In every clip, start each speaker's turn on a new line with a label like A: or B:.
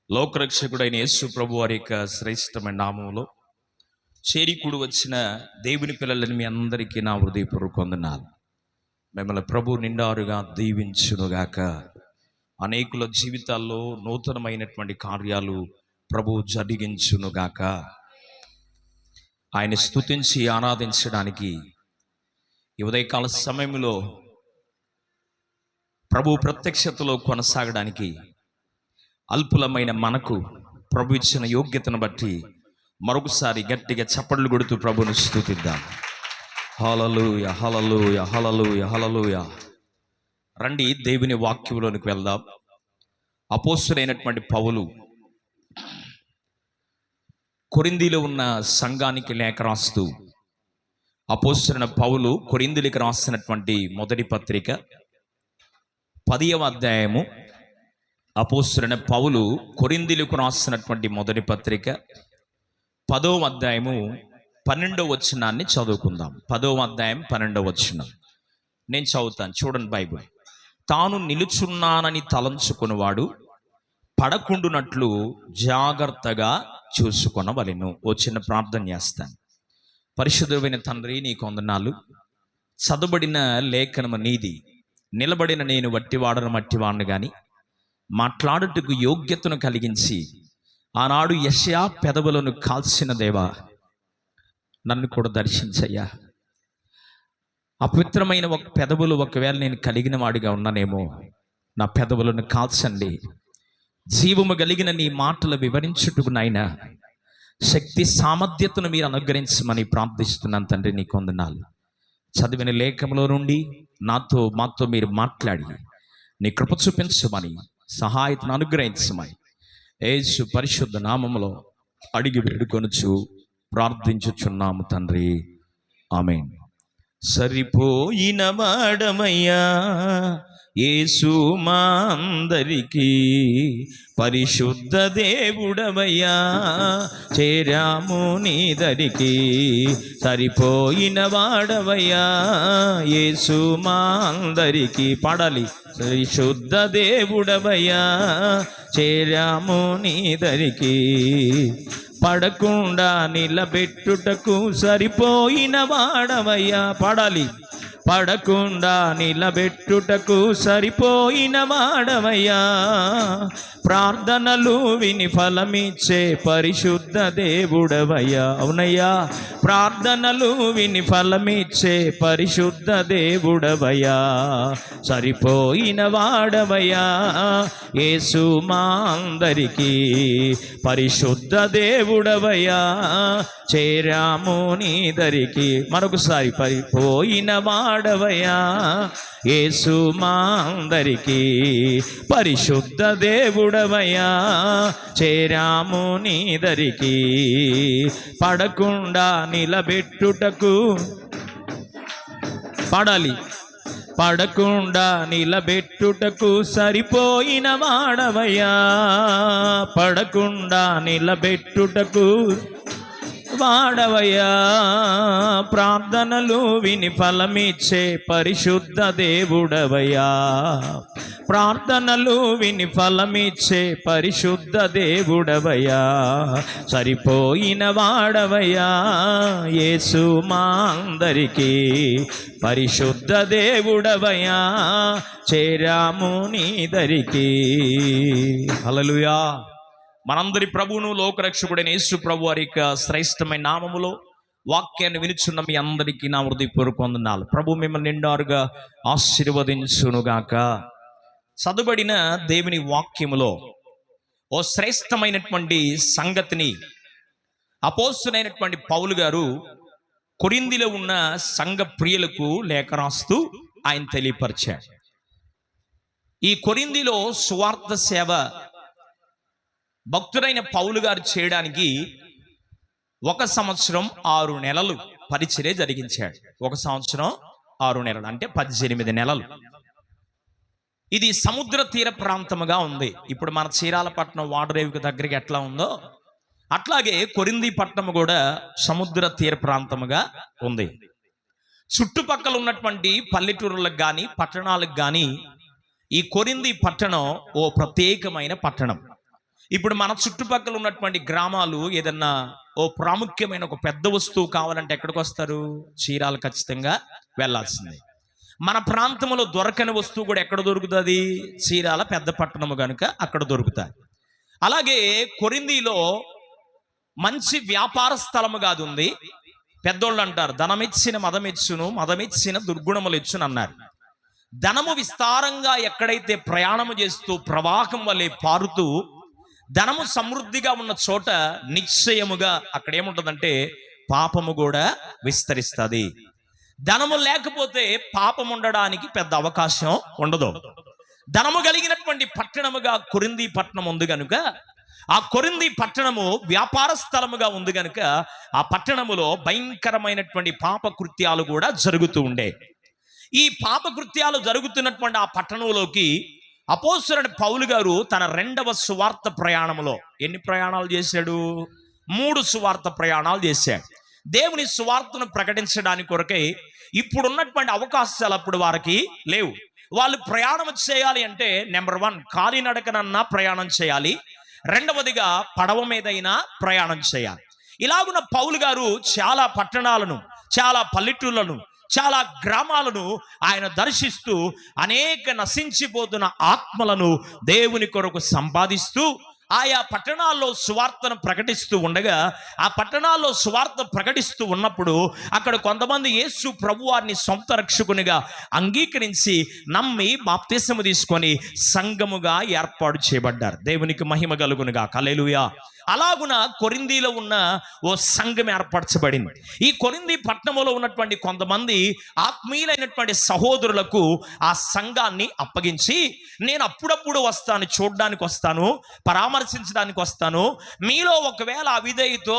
A: లోకరక్షకుడైన యేసు ప్రభు వారి యొక్క శ్రేష్టమైన నామములో చేరికూడి వచ్చిన దేవుని పిల్లలని మీ అందరికీ నా హృదయపూర్వక వందనాలు. మిమ్మల్ని ప్రభు నిండారుగా దీవించునుగాక. అనేకుల జీవితాల్లో నూతనమైనటువంటి కార్యాలు ప్రభు జరిగించునుగాక. ఆయన స్తుతించి ఆరాధించడానికి ఈ ఉదయకాల సమయంలో ప్రభు ప్రత్యక్షతలో కొనసాగడానికి అల్పులమైన మనకు ప్రభు ఇచ్చిన యోగ్యతను బట్టి మరొకసారి గట్టిగా చప్పట్లు కొడుతూ ప్రభును స్తుతిద్దాం. హల్లెలూయా, హల్లెలూయా, హల్లెలూయా, హల్లెలూయా. రండి దేవుని వాక్యంలోనికి వెళ్దాం. అపోస్తలుడైనటువంటి పౌలు కొరింథీలో ఉన్న సంఘానికి లేఖ రాస్తూ, అపోస్తలుడైన పౌలు కొరింథీలకు రాసినటువంటి మొదటి పత్రిక 10వ అధ్యాయము, అపోస్తలుడైన పౌలు కొరింథీలకు రాసినటువంటి మొదటి పత్రిక 10వ అధ్యాయము 12వ వచనాన్ని చదువుకుందాం. 10వ అధ్యాయం 12వ వచనం నేను చదువుతాను, చూడండి బైబిల్. తాను నిలుచున్నానని తలంచుకున్నవాడు పడకుండునట్లు జాగ్రత్తగా చూసుకొనవలెను. ఓ చిన్న ప్రార్థన చేస్తాను. పరిశుద్ధమైన తండ్రి, నీకు వందనాలు. చదవబడిన లేఖనము నీది, నిలబడిన నేను వట్టివాడను మట్టివాడను గాని మాట్లాడుటకు యోగ్యతను కలిగించి ఆనాడు యెషయా పెదవులను కాల్చిన దేవా, నన్ను కూడా దర్శించయ్యా. అపవిత్రమైన ఒక పెదవులు ఒకవేళ నేను కలిగిన వాడిగా ఉన్నానేమో, నా పెదవులను కాల్చండి. జీవము కలిగిన నీ మాటలు వివరించుటకు నాయనా శక్తి సామర్థ్యతను మీరు అనుగ్రహించమని ప్రార్థిస్తున్నాను తండ్రి, నీకు వందనాలు. చదివిన లేఖంలో నుండి మాతో మీరు మాట్లాడి నీ కృప చూపించమని, సహాయతను అనుగ్రహించమని యేసు పరిశుద్ధ నామములో అడిగి వేడుకొనుచు ప్రార్థించుచున్నాము తండ్రి, ఆమేన్. సరిపోయిన వాడమయ్యా యేసు మా అందరికీ, పరిశుద్ధ దేవుడవయ్యా చేరాము నీ దరికి. సరిపోయిన వాడవయ్యా యేసు మా అందరికీ, పాడాలి. పరిశుద్ధ దేవుడవయ్యా చేరాము నీ దరికి. పడకుండా నిలబెట్టుటకు సరిపోయిన వాడవయ్యా, పాడాలి. పడకుండా నిలబెట్టుటకు సరిపోయిన వాడవయ్యా, ప్రార్థనలు విని ఫలమిచ్చే పరిశుద్ధ దేవుడవయ్యా. అవునయ్యా, ప్రార్థనలు విని ఫలమిచ్చే పరిశుద్ధ దేవుడవయ్యా. సరిపోయిన వాడవయ్యా యేసు మా అందరికీ, పరిశుద్ధ దేవుడవయ్యా చేరాము నీ దరికి. మరొకసారి, పరిపోయిన వాడవయ్యా యేసు మా అందరికీ, పరిశుద్ధ దేవుడవయ్యా చేరాము నీ దరికి. పడకుండా నిలబెట్టుటకు, పాడాలి. పడకుండా నిలబెట్టుటకు సరిపోయిన వాడవయ్యా, పడకుండా నిలబెట్టుటకు వాడవయ్యా, ప్రార్థనలు విని ఫలమిచ్చే పరిశుద్ధ దేవుడవయ్యా. ప్రార్థనలు విని ఫలమిచ్చే పరిశుద్ధ దేవుడవయ్యా. సరిపోయిన వాడవయ్యా యేసు మా అందరికీ, పరిశుద్ధ దేవుడవయ్యా చేరాము నీ దరికి. హల్లెలూయా. మనందరి ప్రభువును లోకరక్షకుడైన యేసు ప్రభు వారి యొక్క శ్రేష్టమైన నామములో వాక్యాన్ని వినుచున్న మీ అందరికీ నా హృదయపూర్వక వందనాలు. ప్రభు మిమ్మల్ని నిండారుగా ఆశీర్వదించునుగాక. చదువుబడిన దేవుని వాక్యములో ఓ శ్రేష్టమైనటువంటి సంగతిని అపోస్తలుడైనటువంటి పౌలు గారు కొరింథీలో ఉన్న సంఘ ప్రియులకు లేఖ రాస్తూ ఆయన తెలియపరిచాడు. ఈ కొరింథీలో సువార్త సేవ భక్తుడైన పౌలు గారు చేయడానికి 1 సంవత్సరం 6 నెలలు పరిచర్య జరిగించాడు. 1 సంవత్సరం 6 నెలలు అంటే 18 నెలలు. ఇది సముద్ర తీర ప్రాంతముగా ఉంది. ఇప్పుడు మన చీరాలపట్నం వాడరేవుకి దగ్గరికి ఎట్లా ఉందో అట్లాగే కొరింథీ పట్టణము కూడా సముద్ర తీర ప్రాంతముగా ఉంది. చుట్టుపక్కల ఉన్నటువంటి పల్లెటూరులకు కానీ పట్టణాలకు కానీ ఈ కొరింథీ పట్టణం ఓ ప్రత్యేకమైన పట్టణం. ఇప్పుడు మన చుట్టుపక్కల ఉన్నటువంటి గ్రామాలు ఏదన్నా ఓ ప్రాముఖ్యమైన ఒక పెద్ద వస్తువు కావాలంటే ఎక్కడికి వస్తారు? చీరాల ఖచ్చితంగా వెళ్ళాల్సిందే. మన ప్రాంతంలో దొరకని వస్తువు కూడా ఎక్కడ దొరుకుతుంది? చీరాల పెద్ద పట్టణము కనుక అక్కడ దొరుకుతాయి. అలాగే కొరింథీలో మంచి వ్యాపార స్థలము కాదు ఉంది. పెద్దోళ్ళు అంటారు, ధనమిచ్చిన మదమిచ్చును, మదమిచ్చిన దుర్గుణములు ఇచ్చును అన్నారు. ధనము విస్తారంగా ఎక్కడైతే ప్రయాణము చేస్తూ ప్రవాహం వలె పారుతూ ధనము సమృద్ధిగా ఉన్న చోట నిశ్చయముగా అక్కడ ఏముంటుందంటే పాపము కూడా విస్తరిస్తుంది. ధనము లేకపోతే పాపం ఉండడానికి పెద్ద అవకాశం ఉండదు. ధనము కలిగినటువంటి పట్టణముగా కొరింథీ పట్టణం ఉంది కనుక, ఆ కొరింథీ పట్టణము వ్యాపార స్థలముగా ఉంది కనుక ఆ పట్టణములో భయంకరమైనటువంటి పాప కృత్యాలు కూడా జరుగుతూ ఉండే. ఈ పాప కృత్యాలు జరుగుతున్నటువంటి ఆ పట్టణంలోకి అపోస్తలుడైన పౌలు గారు తన 2వ సువార్త ప్రయాణములో ఎన్ని ప్రయాణాలు చేశాడు? 3 సువార్త ప్రయాణాలు చేశాడు. దేవుని సువార్తను ప్రకటించడానికి కొరకై ఇప్పుడున్నటువంటి అవకాశాలు అప్పుడు వారికి లేవు. వాళ్ళు ప్రయాణం చేయాలి అంటే నెంబర్ 1 కాలినడకనన్నా ప్రయాణం చేయాలి, రెండవదిగా పడవ మీదైనా ప్రయాణం చేయాలి. ఇలాగున్న పౌలు గారు చాలా పట్టణాలను, చాలా పల్లెటూళ్ళను, చాలా గ్రామాలను ఆయన దర్శిస్తూ అనేక నశించిపోతున్న ఆత్మలను దేవుని కొరకు సంపాదిస్తూ ఆయా పట్టణాల్లో సువార్తను ప్రకటిస్తూ ఉండగా, ఆ పట్టణాల్లో సువార్త ప్రకటిస్తూ ఉన్నప్పుడు అక్కడ కొంతమంది యేసు ప్రభువారిని సొంత రక్షకునిగా అంగీకరించి నమ్మి బాప్తిసము తీసుకొని సంఘముగా ఏర్పాటు చేయబడ్డారు. దేవునికి మహిమ కలుగునుగా. హల్లెలూయా. అలాగున కొరింథీలో ఉన్న ఓ సంఘం ఏర్పరచబడింది. ఈ కొరింథీ పట్టణంలో ఉన్నటువంటి కొంతమంది ఆత్మీయులైనటువంటి సహోదరులకు ఆ సంఘాన్ని అప్పగించి, నేను అప్పుడప్పుడు వస్తాను, చూడడానికి వస్తాను, పరామర్శించడానికి వస్తాను, మీలో ఒకవేళ అవిధేయతో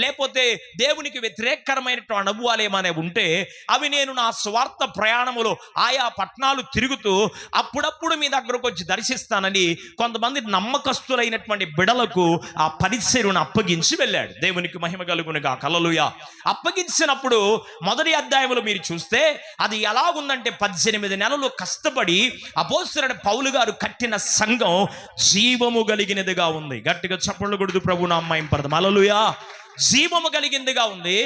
A: లేకపోతే దేవునికి వ్యతిరేకరమైనటువంటి అనుభవాలు ఏమైనా ఉంటే అవి నేను నా స్వార్థ ప్రయాణములో ఆయా పట్టణాలు తిరుగుతూ అప్పుడప్పుడు మీ దగ్గరకు వచ్చి దర్శిస్తానని కొంతమంది నమ్మకస్తులైనటువంటి బిడలకు ఆ పరిచర్యను అప్పగించి వెళ్ళాడు. దేవునికి మహిమ కలుగునుగా. హల్లెలూయా. అప్పగించినప్పుడు మొదటి అధ్యాయంలో మీరు చూస్తే అది ఎలాగుందంటే 18 నెలలు కష్టపడి అపోస్తలుడైన పౌలు గారు కట్టిన సంఘం జీవము కలిగినదిగా ఉంది. గట్టిగా చప్పట్లు కొడుతూ ప్రభు నామం పడదాం. హల్లెలూయా. జీవము కలిగిందిగా ఉంది.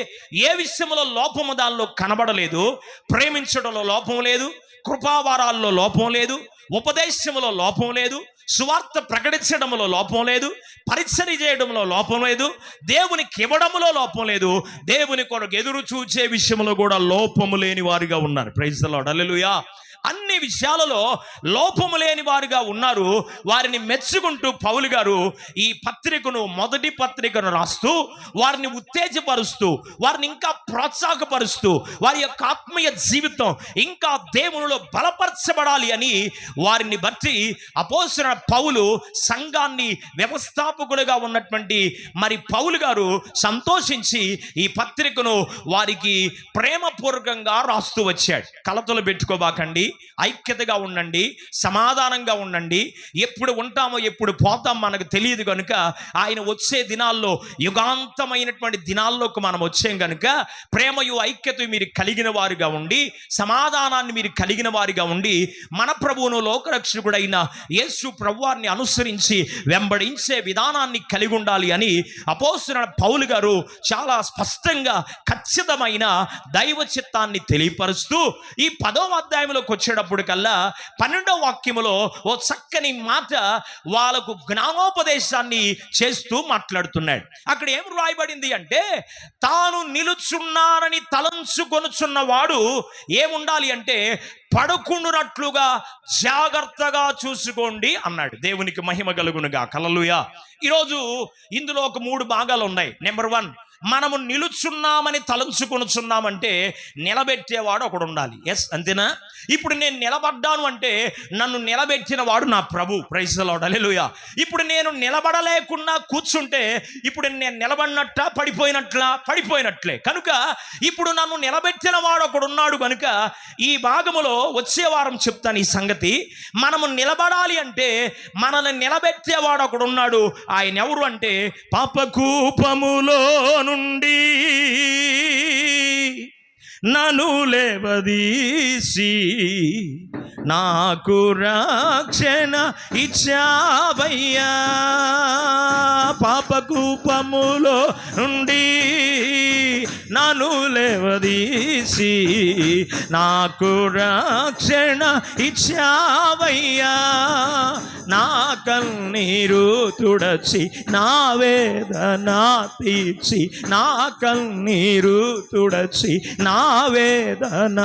A: ఏ విషయంలో లోపము దానిలో కనబడలేదు. ప్రేమించడంలో లోపం లేదు, కృపావారాల్లో లోపం లేదు, ఉపదేశంలో లోపం లేదు, సువార్త ప్రకటించడంలో లోపం లేదు, పరిచర్య చేయడంలో లోపం లేదు, దేవునికి ఇవ్వడంలో లోపం లేదు, దేవుని కొరకు ఎదురు చూచే విషయంలో కూడా లోపము లేని వారిగా ఉన్నారు. Praise the Lord. హల్లెలూయా. అన్ని విషయాలలో లోపము లేని వారుగా ఉన్నారు. వారిని మెచ్చుకుంటూ పౌలు గారు ఈ పత్రికను, మొదటి పత్రికను రాస్తూ వారిని ఉత్తేజపరుస్తూ, వారిని ఇంకా ప్రోత్సాహపరుస్తూ, వారి యొక్క ఆత్మీయ జీవితం ఇంకా దేవునిలో బలపరచబడాలి అని వారిని బట్టి అపోస్తలుడైన పౌలు సంఘాన్ని వ్యవస్థాపకులుగా ఉన్నటువంటి మరి పౌలు గారు సంతోషించి ఈ పత్రికను వారికి ప్రేమపూర్వకంగా రాస్తూ వచ్చాడు. కలతలు పెట్టుకోబాకండి, ఐక్యతగా ఉండండి, సమాధానంగా ఉండండి. ఎప్పుడు ఉంటామో ఎప్పుడు పోతాం మనకు తెలియదు కనుక ఆయన వచ్చే దినాల్లో యుగాంతమైనటువంటి దినాల్లోకి మనం వచ్చాం కనుక ప్రేమయు ఐక్యత మీరు కలిగిన వారుగా ఉండి, సమాధానాన్ని మీరు కలిగిన వారిగా ఉండి, మన ప్రభువును లోకరక్షకుడైన యేసు ప్రభువారిని అనుసరించి వెంబడించే విధానాన్ని కలిగి ఉండాలి అని అపోస్తలుడైన పౌలు గారు చాలా స్పష్టంగా ఖచ్చితమైన దైవ చిత్తాన్ని తెలియపరుస్తూ ఈ 10వ అధ్యాయంలోకి వచ్చేటప్పుడు కల్లా 12వ వాక్యములో ఓ చక్కని మాట వాళ్ళకు జ్ఞానోపదేశాన్ని చేస్తూ మాట్లాడుతున్నాడు. అక్కడ ఏం రాయబడింది అంటే, తాను నిలుచున్నానని తలంచుకొనుచున్నవాడు ఏముండాలి అంటే పడుకుండునట్లుగా జాగ్రత్తగా చూసుకోండి అన్నాడు. దేవునికి మహిమ కలుగునుగా. హల్లెలూయా. ఈరోజు ఇందులో ఒక 3 భాగాలు ఉన్నాయి. నెంబర్ 1, మనము నిలుచున్నామని తలంచుకొనుచున్నామంటే నిలబెట్టేవాడు ఒకడు ఉండాలి. ఎస్, అంతేనా? ఇప్పుడు నేను నిలబడ్డాను అంటే నన్ను నిలబెట్టిన వాడు నా ప్రభు. Praise the Lord. హల్లెలూయా. ఇప్పుడు నేను నిలబడలేకుండా కూర్చుంటే ఇప్పుడు నేను నిలబడినట్లా పడిపోయినట్లే. కనుక ఇప్పుడు నన్ను నిలబెట్టిన వాడు ఒకడు ఉన్నాడు కనుక ఈ భాగములో వచ్చే వారం చెప్తాను ఈ సంగతి. మనము నిలబడాలి అంటే మనల్ని నిలబెట్టేవాడు ఒకడు ఉన్నాడు. ఆయన ఎవరు అంటే పాపకూపములో నుండి నన్ను లేవదీసి నాకు రక్షణ ఇచ్చావయ్యా. పాపకూపములో నుండి నన్ను లేవదీసి నాకు రక్షణ ఇచ్చావయ్యా. నా కన్నీరు తుడచి నా వేదన తీర్చి, నా కన్నీరు తుడచి నా వేదన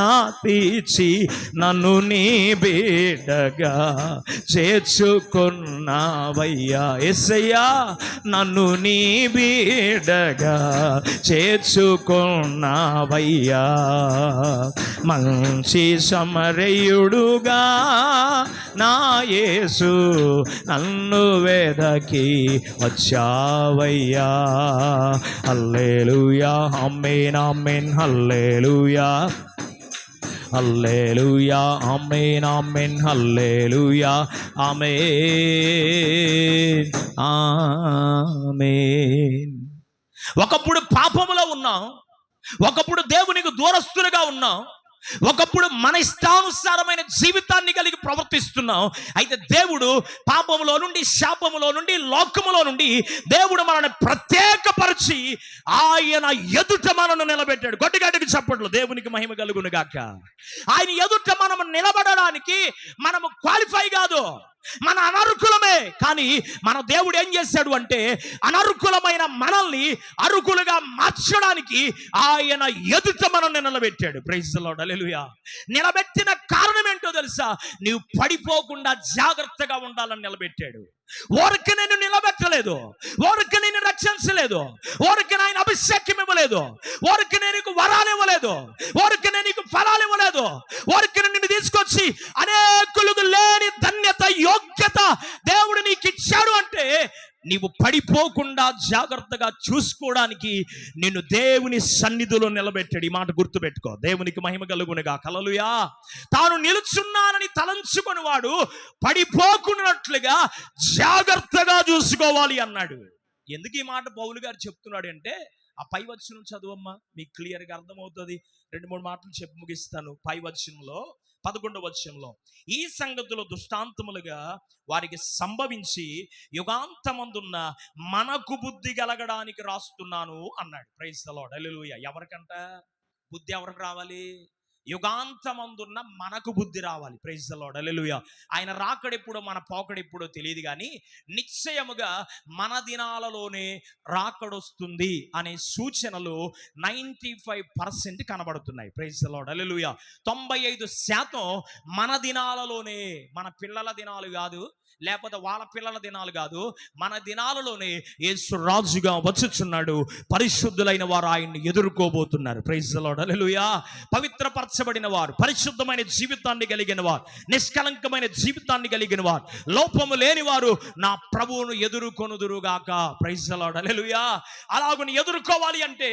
A: తీర్చి, నన్ను నీ బిడ్డగా చేర్చుకున్నావయ్యా. యేసయ్యా, నన్ను నీ బిడ్డగా చేర్చుకున్నావయ్యా. మంచి సమరయుడుగా నా యేసు నన్ను వెదకి వచ్చావయ్యా. హల్లెలూయా, ఆమేన్, ఆమేన్, హల్లెలూయా, హల్లెలూయా, ఆమేన్, ఆమేన్, హల్లెలూయా, ఆమేన్, ఆమేన్. ఒకప్పుడు పాపములో ఉన్నాం, ఒకప్పుడు దేవునికి దూరస్తులుగా ఉన్నాం, ఒకప్పుడు మన ఇష్టానుసారమైన జీవితాన్ని కలిగి ప్రవర్తిస్తున్నాం. అయితే దేవుడు పాపములో నుండి, శాపములో నుండి, లోకములో నుండి దేవుడు మనల్ని ప్రత్యేకపరిచి ఆయన ఎదుట మనను నిలబెట్టాడు. గట్టిగట్టికి చప్పట్లు, దేవునికి మహిమ కలుగును గాక. ఆయన ఎదుట మనము నిలబడడానికి మనము క్వాలిఫై కాదు, మన అనర్హులమే. కానీ మన దేవుడు ఏం చేశాడు అంటే అనర్హులమైన మనల్ని అర్హులుగా మార్చడానికి ఆయన ఎదుట మనల్ని నిలబెట్టాడు. ప్రైజ్ ది లార్డ్, హల్లెలూయా. నిలబెట్టిన కారణం ఏంటో తెలుసా? నీవు పడిపోకుండా జాగ్రత్తగా ఉండాలని నిలబెట్టాడు. ఊరికి నేను నిలబెట్టలేదు, ఊరికి నేను రక్షించలేదు, ఊరికి నేను అభిషేకం ఇవ్వలేదు, ఊరికి నేను నీకు వరాలు ఇవ్వలేదు, ఊరికి నేను నీకు ఫలాలు ఇవ్వలేదు, ఊరికి నిన్ను తీసుకొచ్చి అనేకులకు లేని ధన్యత, యోగ్యత దేవుడు నీకు ఇచ్చాడు అంటే నీవు పడిపోకుండా జాగ్రత్తగా చూసుకోవడానికి నిన్ను దేవుని సన్నిధిలో నిలబెట్టాడు. ఈ మాట గుర్తుపెట్టుకో. దేవునికి మహిమ కలుగునుగా. హల్లెలూయా. తాను నిలుచున్నానని తలంచుకొని వాడు పడిపోకున్నట్లుగా జాగ్రత్తగా చూసుకోవాలి అన్నాడు. ఎందుకు ఈ మాట పౌలు గారు చెప్తున్నాడు అంటే, ఆ పై వచనం చదువమ్మా, మీకు క్లియర్గా అర్థమవుతుంది. 2-3 మాటలు చెప్పి ముగిస్తాను. పై వచనంలో 11వ వచనంలో, ఈ సంగతులు దృష్టాంతములుగా వారికి సంభవించి యుగాంతమందున్న మనకు బుద్ధి కలగడానికి రాస్తున్నాను అన్నాడు. ప్రైజ్ ది లార్డ్, హల్లెలూయా. ఎవరికంట బుద్ధి? ఎవరికి రావాలి? యుగాంతమందున్న మనకు బుద్ధి రావాలి. Praise the Lord, hallelujah. ఆయన రాకడెప్పుడో మన పోకడెప్పుడో తెలియదు, కానీ నిశ్చయముగా మన దినాలలోనే రాకడొస్తుంది అనే సూచనలు 95% కనబడుతున్నాయి. ప్రైజ్ ది లార్డ్, హల్లెలూయా. 95% మన దినాలలోనే, మన పిల్లల దినాలు కాదు, లేకపోతే వాళ్ళ పిల్లల దినాలు కాదు, మన దినాలలోనే యేసు రాజుగా వచ్చుచున్నాడు. పరిశుద్ధులైన వారు ఆయన్ని ఎదుర్కోబోతున్నారు. ప్రైజ్ ది లార్డ్, హల్లెలూయా. పవిత్రపరచబడిన వారు, పరిశుద్ధమైన జీవితాన్ని కలిగిన వారు, నిష్కలంకమైన జీవితాన్ని కలిగిన వారు, లోపము లేని వారు నా ప్రభువును ఎదుర్కొనుదురుగాక. ప్రైజ్ ది లార్డ్, హల్లెలూయా. అలాగుని ఎదుర్కోవాలి అంటే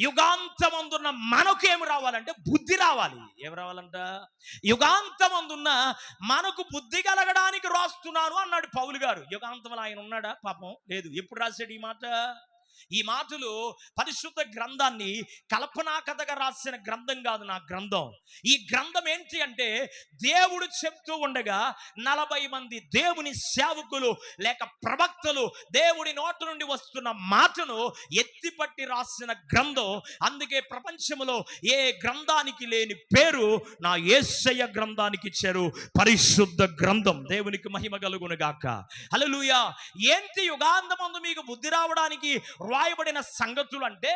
A: యుగాంతమందున్న మనకేం రావాలంటే బుద్ధి రావాలి. ఏం రావాలంట? యుగాంతమందున్న మనకు బుద్ధి కలగడానికి రాస్తున్నాను అన్నాడు పౌలు గారు. యుగాంతంలో ఆయన ఉన్నాడా? పాపం లేదు. ఎప్పుడు రాశాడు ఈ మాట? ఈ మాటలు పరిశుద్ధ గ్రంథాన్ని కల్పనా కథగా రాసిన గ్రంథం కాదు నా గ్రంథం. ఈ గ్రంథం ఏంటి అంటే దేవుడు చెప్తూ ఉండగా 40 మంది దేవుని సేవకులు లేక ప్రవక్తలు దేవుడి నోటి నుండి వస్తున్న మాటను ఎత్తిపట్టి రాసిన గ్రంథం. అందుకే ప్రపంచంలో ఏ గ్రంథానికి లేని పేరు నా యేసయ్య గ్రంథానికి ఇచ్చారు, పరిశుద్ధ గ్రంథం. దేవునికి మహిమ కలుగును గాక. హల్లెలూయా. ఏంటి యుగాంతమందు మీకు బుద్ధి రావడానికి రాయబడిన సంగతులు అంటే,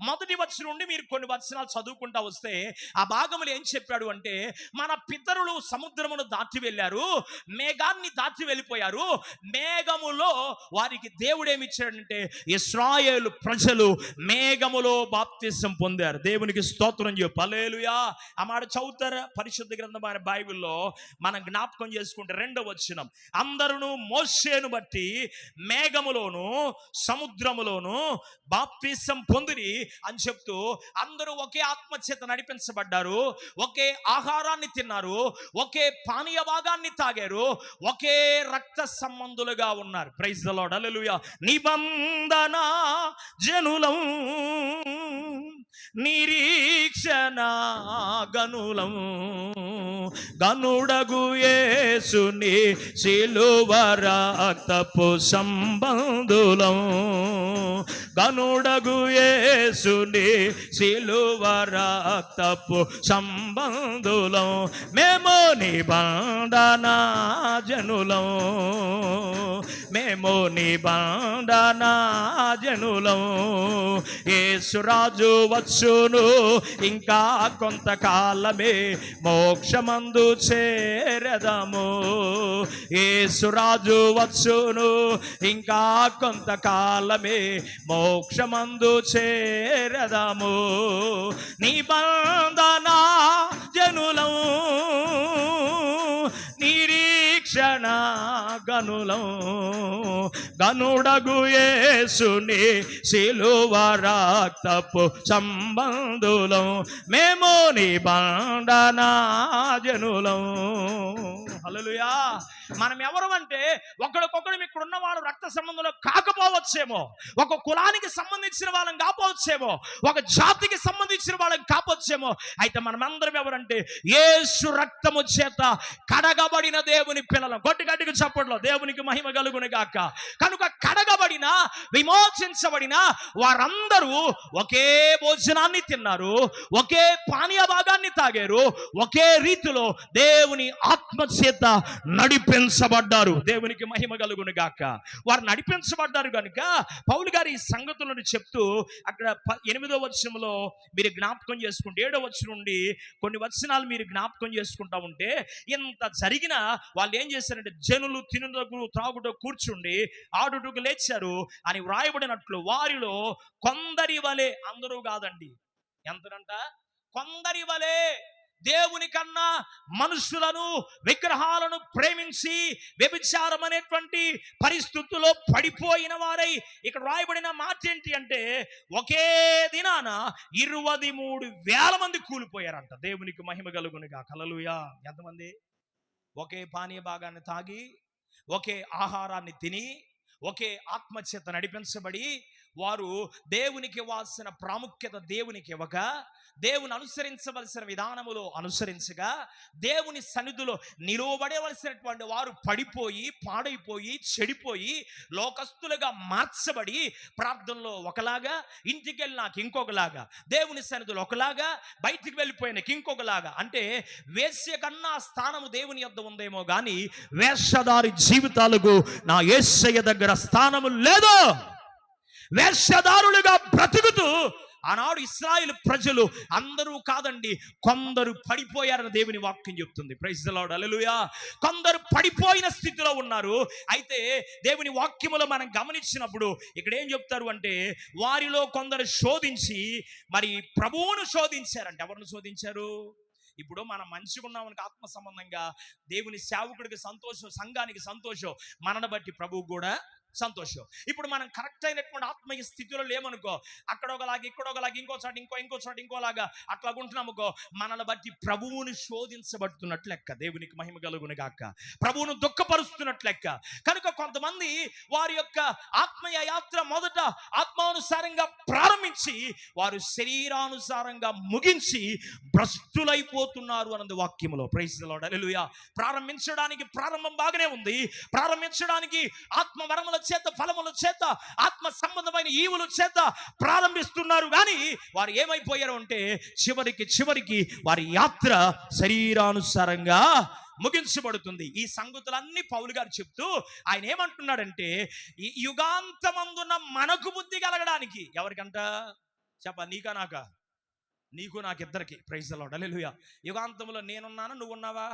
A: మొదటి వచనం నుండి మీరు కొన్ని వచనాలు చదువుకుంటా వస్తే ఆ భాగములు ఏం చెప్పాడు అంటే, మన పితరులు సముద్రమును దాటి వెళ్ళారు, మేఘాన్ని దాటి వెళ్ళిపోయారు, మేఘములో వారికి దేవుడు ఏమి ఇచ్చాడంటే ఇశ్రాయేలు ప్రజలు మేఘములో బాప్తిసం పొందారు. దేవునికి స్తోత్రం చెప్పు. హల్లెలూయా. ఆ మాట చదువుతారా? పరిశుద్ధ గ్రంథమైన బైబిల్లో మనం జ్ఞాపకం చేసుకుంటే 2వ వచనం, అందరూ మోషేను బట్టి మేఘములోను సముద్రములోను బాప్తిసం పొందిరి అని చెప్తూ అందరూ ఒకే ఆత్మచేత నడిపించబడ్డారు, ఒకే ఆహారాన్ని తిన్నారు, ఒకే పానీయ భాగాన్ని తాగారు, ఒకే రక్త సంబంధులుగా ఉన్నారు. ప్రైజ్ ది లార్డ్, హల్లెలూయా. నిబంధన జనులం నిరీక్షణ గనులం, గనుడగు యేసుని శిలువ రక్తపు సంబంధులం, గనుడగు యేసుని శిలువ రక్తపు సంబంధులం, మేము నిబంధన జనులం, మేము నిబంధన జనులం. యేసురాజు వచ్చును ఇంకా కొంతకాలమే, మోక్షమందు చేరదము. యేసురాజు వచ్చును ఇంకా కొంతకాలమే, మోక్షమందు చేరదము. నిబంధన జనులం, నిరీక్షణ గనులం, గనుడగు యేసుని శిలువ రక్తపు సంబంధులం, మేము నిబంధన జనులం. హల్లెలూయా. మనం ఎవరు అంటే ఒకరికొకరు ఇక్కడ ఉన్న వాళ్ళు రక్త సంబంధంలో కాకపోవచ్చేమో, ఒక కులానికి సంబంధించిన వాళ్ళని కాపోవచ్చేమో, ఒక జాతికి సంబంధించిన వాళ్ళని కాపోవచ్చేమో. అయితే మనమందరం ఎవరంటే యేసు రక్తము చేత కడగబడిన దేవుని పిల్లలం. గట్టిగా చెప్పట్లో దేవునికి మహిమ కలుగును గాక. కనుక కడగబడిన, విమోచించబడిన వారందరూ ఒకే భోజనాన్ని తిన్నారు, ఒకే పానీయ భాగాన్ని తాగారు, ఒకే రీతిలో దేవుని ఆత్మ చేత నడిపించబడ్డారు. దేవునికి మహిమ కలుగును గాక. వారు నడిపించబడ్డారు కనుక పౌలు గారు ఈ సంగతులను చెప్తూ అక్కడ 8వ వచనంలో మీరు జ్ఞాపకం చేసుకుంటే, 7వ వచనం నుండి కొన్ని వచనాలు మీరు జ్ఞాపకం చేసుకుంటా ఉంటే, ఇంత జరిగినా వాళ్ళు ఏం చేశారంటే జనులు తినుటకు త్రాగుటకు కూర్చుండి ఆడుటకు లేచారు అని వ్రాయబడినట్లు వారిలో కొందరి వలె, అందరూ కాదండి, ఎంతనంట, కొందరి వలె దేవుని కన్నా మనుషులను, విగ్రహాలను ప్రేమించి వ్యభిచారం అనేటువంటి పరిస్థితుల్లో పడిపోయిన వారై, ఇక్కడ రాయబడిన మాట ఏంటి అంటే ఒకే దినాన 23,000 మంది కూలిపోయారంట. దేవునికి మహిమ కలుగునుగా. హల్లెలూయా. ఎంతమంది? ఒకే పానీయ భాగాన్ని తాగి, ఒకే ఆహారాన్ని తిని, ఒకే ఆత్మచేత నడిపించబడి వారు దేవునికి ఇవ్వాల్సిన ప్రాముఖ్యత దేవునికి ఇవ్వక, దేవుని అనుసరించవలసిన విధానములో అనుసరించగా, దేవుని సన్నిధిలో నిలువబడవలసినటువంటి వారు పడిపోయి, పాడైపోయి, చెడిపోయి, లోకస్తులుగా మార్చబడి ప్రార్థనలో ఒకలాగా, ఇంటికి వెళ్ళినాక ఇంకొకలాగా, దేవుని సన్నిధిలో ఒకలాగా, బయటికి వెళ్ళిపోయినాక ఇంకొకలాగా. అంటే వేశ్య కన్నా స్థానము దేవుని యొద్ద ఉందేమో కానీ వేషధారి జీవితాలకు నా యేసయ్య దగ్గర స్థానము లేదు. వేషధారులుగా బ్రతుకుతూ ఆనాడు ఇశ్రాయేలు ప్రజలు అందరూ కాదండి, కొందరు పడిపోయారని దేవుని వాక్యం చెప్తుంది. Praise the Lord. హల్లెలూయా. కొందరు పడిపోయిన స్థితిలో ఉన్నారు. అయితే దేవుని వాక్యములో మనం గమనించినప్పుడు ఇక్కడ ఏం చెప్తారు అంటే వారిలో కొందరు శోధించి మరి ప్రభువును శోధించారంట. ఎవరిని శోధించారు? ఇప్పుడు మనం మంచిగా ఉన్నామని ఆత్మ సంబంధంగా దేవుని సేవకుడికి సంతోషం, సంఘానికి సంతోషం, మనను బట్టి ప్రభువు కూడా సంతోషం. ఇప్పుడు మనం కరెక్ట్ అయినటువంటి ఆత్మీయ స్థితిలో లేమనుకో, అక్కడ ఒకలాగా, ఇక్కడ ఒకలాగా, ఇంకో చోట ఇంకోలాగా అట్లా ఉంటున్నాముకో, మనల్ని బట్టి ప్రభువుని శోధించబడుతున్నట్లు లెక్క. దేవునికి మహిమ కలుగును గాక. ప్రభువును దుఃఖపరుస్తున్నట్లు లెక్క. కనుక కొంతమంది వారి యొక్క ఆత్మీయ యాత్ర మొదట ఆత్మానుసారంగా ప్రారంభించి వారు శరీరానుసారంగా ముగించి భ్రష్టులైపోతున్నారు అన్నది వాక్యములో. Praise the Lord. హల్లెలూయా. ప్రారంభించడానికి ప్రారంభం బాగానే ఉంది. ప్రారంభించడానికి ఆత్మ వరముల చేత, ఫలముల చేత, ఆత్మ సంబంధమైన ఈవుల చేత ప్రారంభిస్తున్నారు. కానీ వారు ఏమైపోయారు అంటే చివరికి వారి యాత్ర శరీరానుసారంగా ముగించబడుతుంది. ఈ సంగతులన్నీ పౌలు గారు చెప్తూ ఆయన ఏమంటున్నాడంటే ఈ యుగాంతమందున మనకు బుద్ధి కలగడానికి, ఎవరికంట చెప్ప, నీకా నాకా? నీకు నాకిద్దరికి. Praise the Lord. హల్లెలూయా. యుగాంతంలో నేనున్నాను, నువ్వు ఉన్నావా?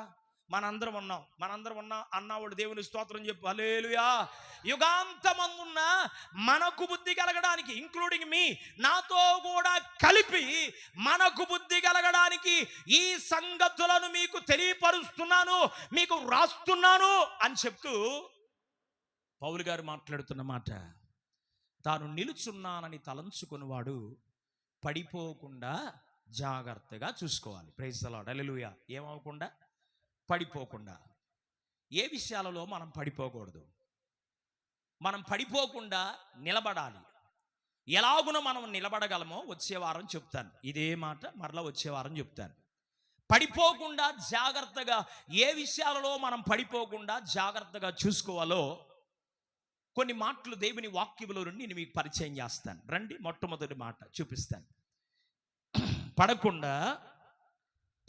A: మనందరం ఉన్నాం అన్నవాడు దేవుని స్తోత్రం చెప్పు. హల్లెలూయా. యుగాంతమందున్న మనకు బుద్ధి కలగడానికి, ఇంక్లూడింగ్ మీ, నాతో కూడా కలిపి మనకు బుద్ధి కలగడానికి ఈ సంగతులను మీకు తెలియపరుస్తున్నాను, మీకు రాస్తున్నాను అని చెప్తూ పౌలు గారు మాట్లాడుతున్న మాట, తాను నిలుచున్నానని తలంచుకున్నవాడు పడిపోకుండా జాగ్రత్తగా చూసుకోవాలి. Praise the Lord. హల్లెలూయా. ఏమవకుండా, పడిపోకుండా. ఏ విషయాలలో మనం పడిపోకూడదు? మనం పడిపోకుండా నిలబడాలి. ఎలాగున మనం నిలబడగలమో వచ్చే వారం చెప్తాను. ఇదే మాట మరలా వచ్చే వారం చెప్తాను. పడిపోకుండా జాగ్రత్తగా, ఏ విషయాలలో మనం పడిపోకుండా జాగ్రత్తగా చూసుకోవాలో కొన్ని మాటలు దేవుని వాక్యములో నుండి నేను మీకు పరిచయం చేస్తాను. రండి, మొట్టమొదటి మాట చూపిస్తాను.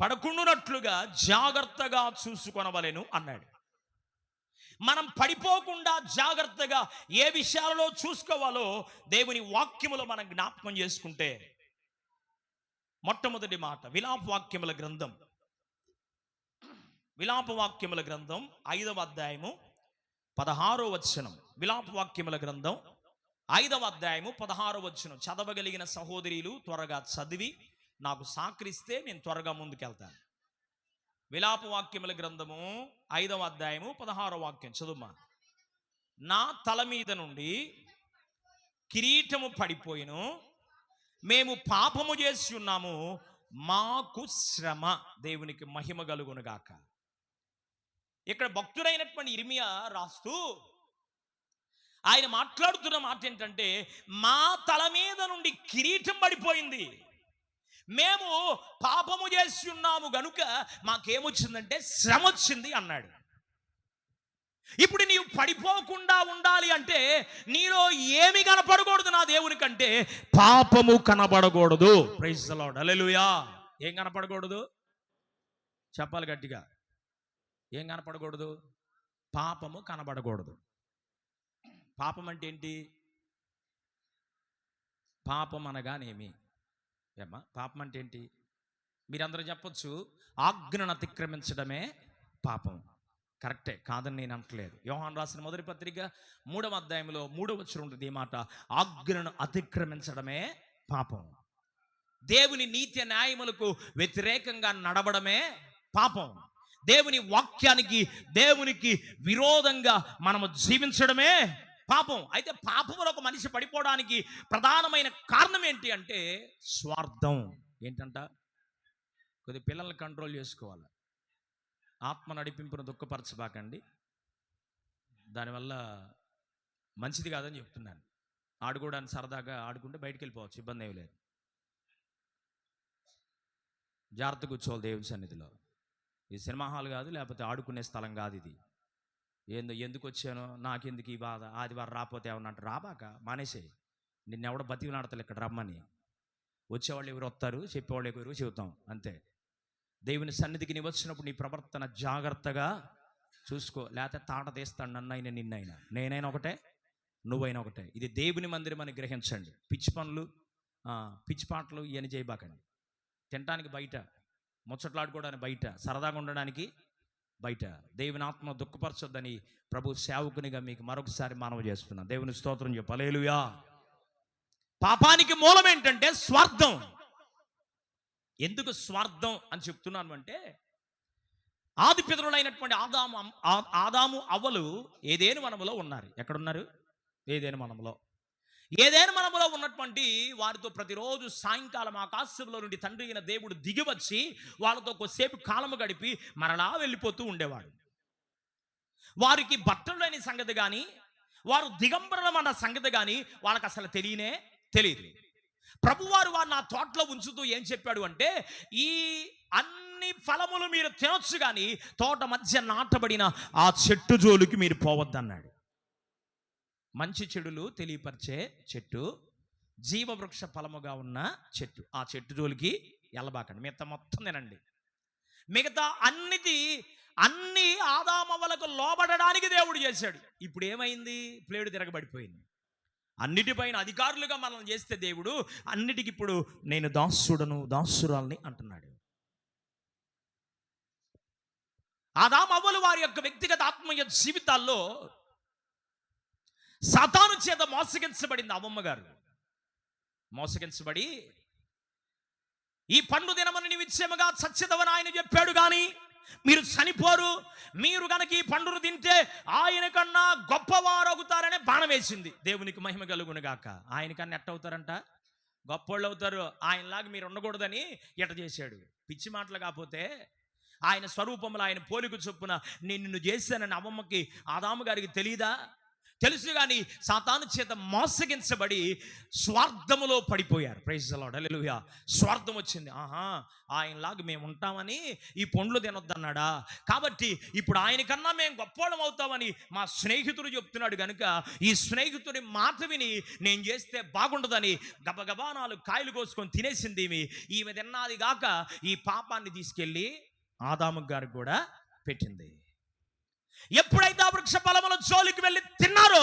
A: పడకుండునట్లుగా జాగ్రత్తగా చూసుకొనవలెను అన్నాడు. మనం పడిపోకుండా జాగ్రత్తగా ఏ విషయాలలో చూసుకోవాలో దేవుని వాక్యములో మనం జ్ఞాపకం చేసుకుంటే, మొట్టమొదటి మాట విలాపవాక్యముల గ్రంథం 5వ అధ్యాయము 16వ వచనం. విలాపవాక్యముల గ్రంథం 5వ అధ్యాయము 16వ వచనం. చదవగలిగిన సహోదరులు త్వరగా చదివి నాకు సహకరిస్తే నేను త్వరగా ముందుకెళ్తాను. విలాపవాక్యముల గ్రంథము 5వ అధ్యాయము 16వ వాక్యం చదువుమా. నా తల మీద నుండి కిరీటము పడిపోయిను, మేము పాపము చేసి ఉన్నాము, మాకు శ్రమ. దేవునికి మహిమ కలుగునుగాక. ఇక్కడ భక్తుడైనటువంటి ఇర్మియా రాస్తూ ఆయన మాట్లాడుతున్న మాట ఏంటంటే, మా తల మీద నుండి కిరీటం పడిపోయింది, మేము పాపము చేసి ఉన్నాము గనుక మాకేమొచ్చిందంటే శ్రమ వచ్చింది అన్నాడు. ఇప్పుడు నీవు పడిపోకుండా ఉండాలి అంటే నీలో ఏమి కనపడకూడదు నా దేవునికంటే? పాపము కనబడకూడదు. ప్రైజ్ ది లార్డ్, హల్లెలూయా. ఏం కనపడకూడదు? చెప్పాలి గట్టిగా. ఏం కనపడకూడదు? పాపము కనబడకూడదు. పాపం అంటే ఏంటి? పాపం అనగానేమి? ఏమ్మా, పాపం అంటే ఏంటి? మీరందరూ చెప్పొచ్చు, ఆజ్ఞను అతిక్రమించడమే పాపం. కరెక్టే, కాదని నేను అంటలేదు. యోహాను రాసిన మొదటి పత్రిక 3వ అధ్యాయంలో 3వ వచనం ఉంటుంది ఈ మాట, ఆజ్ఞను అతిక్రమించడమే పాపం. దేవుని నీతి న్యాయములకు వ్యతిరేకంగా నడవడమే పాపం. దేవుని వాక్యానికి, దేవునికి విరోధంగా మనము జీవించడమే పాపం. అయితే పాపంలో ఒక మనిషి పడిపోవడానికి ప్రధానమైన కారణం ఏంటి అంటే స్వార్థం. ఏంటంట? కొద్ది పిల్లల్ని కంట్రోల్ చేసుకోవాలి. ఆత్మ నడిపింపును దుఃఖపరచబాకండి, దానివల్ల మంచిది కాదని చెప్తున్నాను. ఆడుకోవడానికి సరదాగా ఆడుకుంటే బయటికి వెళ్ళిపోవచ్చు, ఇబ్బంది ఏమి లేదు. జాగ్రత్త కూర్చోవాలి దేవుని సన్నిధిలో. ఇది సినిమా హాల్ కాదు, లేకపోతే ఆడుకునే స్థలం కాదు ఇది. ఎందుకు వచ్చానో నాకెందుకు ఈ బాధ, ఆదివారం రాకపోతే ఏమన్నట్టు రాబాక, మానేసే. నిన్నెవడ బతికిలాడతారు ఇక్కడ రమ్మని. వచ్చేవాళ్ళు ఎవరు వస్తారు, చెప్పేవాళ్ళు ఎవరు చెబుతాం, అంతే. దేవుని సన్నిధికి నీ వచ్చినప్పుడు నీ ప్రవర్తన జాగ్రత్తగా చూసుకో, లేకపోతే తాట తీస్తాడు నన్నైనా నిన్నైనా. నేనైనా ఒకటే, నువ్వైనా ఒకటే. ఇది దేవుని మందిరం అని గ్రహించండి. పిచ్చి పనులు, పిచ్చి పాటలు ఇవన్నీ చేయబాకండి. తినడానికి బయట, ముచ్చట్లాడుకోవడానికి బయట, సరదాగా ఉండడానికి బయట. దేవుని ఆత్మ దుఃఖపరచొద్దని ప్రభు సేవకునిగా మీకు మరొకసారి మనవి చేస్తున్నాను. దేవుని స్తోత్రం చెప్పు, హల్లెలూయా. పాపానికి మూలం ఏంటంటే స్వార్థం. ఎందుకు స్వార్థం అని చెప్తున్నాను అంటే, ఆది పితరులైనటువంటి ఆదాము అవ్వలు ఏదెను వనములో ఉన్నారు. ఎక్కడున్నారు? ఏదెను వనములో. ఏదైనా మనములో ఉన్నటువంటి వారితో ప్రతిరోజు సాయంకాలం ఆకాశంలో నుండి తండ్రి అయిన దేవుడు దిగి వచ్చి వాళ్ళతో కొద్దిసేపు కాలము గడిపి మరలా వెళ్ళిపోతూ ఉండేవాడు. వారికి బట్టలు లేని సంగతి కానీ, వారు దిగంబరం అన్న సంగతి కానీ వాళ్ళకి అసలు తెలియదు. ప్రభువారు వారిని ఆ తోటలో ఉంచుతూ ఏం చెప్పాడు అంటే, ఈ అన్ని ఫలములు మీరు తినొచ్చు కానీ తోట మధ్య నాటబడిన ఆ చెట్టు జోలికి మీరు పోవద్దన్నాడు. మంచి చెడులు తెలియపరిచే చెట్టు, జీవవృక్ష ఫలముగా ఉన్న చెట్టు, ఆ చెట్టు జోలికి ఎల్లబాకండి. మిగతా మొత్తం తినండి. మిగతా అన్ని ఆదామవ్వలకు లోబడడానికి దేవుడు చేశాడు. ఇప్పుడు ఏమైంది? ప్లేడు తిరగబడిపోయింది. అన్నిటిపైన అధికారులుగా మనం చేస్తే దేవుడు అన్నిటికి ఇప్పుడు నేను దాసురాల్ని అంటున్నాడు. ఆదామవ్వలు వారి యొక్క వ్యక్తిగత ఆత్మీయ జీవితాల్లో సాతాను చేత మోసగించబడింది. అమ్మమ్మ గారు మోసగించబడి, ఈ పండు దినమని నిశ్చయముగా చచ్చెదవని ఆయన చెప్పాడు, కానీ మీరు చనిపోరు, మీరు గనక ఈ పండును తింటే ఆయన కన్నా గొప్పవారు అవుతారనే బాణం వేసింది. దేవునికి మహిమ కలుగునుగాక. ఆయన కన్నా ఎట్టవుతారంట? గొప్పోళ్ళు అవుతారు. ఆయనలాగా మీరు ఉండకూడదని ఎట చేశాడు. పిచ్చి మాటలు కాకపోతే ఆయన స్వరూపంలో, ఆయన పోలిక చొప్పున నిన్ను చేశానని అమ్మమ్మకి, ఆదాము గారికి తెలియదా? తెలుసు కానీ సాతాను చేత మోసగించబడి స్వార్థములో పడిపోయారు. ప్రైజ్ ది లార్డ్, హల్లెలూయా. స్వార్థం వచ్చింది. ఆయనలాగా మేము ఉంటామని ఈ పండ్లు తినొద్దన్నాడా, కాబట్టి ఇప్పుడు ఆయనకన్నా మేము గొప్పవాళ్ళం అవుతామని మా స్నేహితుడు చెప్తున్నాడు కనుక ఈ స్నేహితుడి మాట విని నేను చేస్తే బాగుండదని గబగబా 4 కాయలు కోసుకొని తినేసింది. ఈమె తిన్నది గాక ఈ పాపాన్ని తీసుకెళ్ళి ఆదాము గారికి కూడా పెట్టింది. ఎప్పుడైతే ఆ వృక్ష ఫలముల జోలికి వెళ్ళి తిన్నారో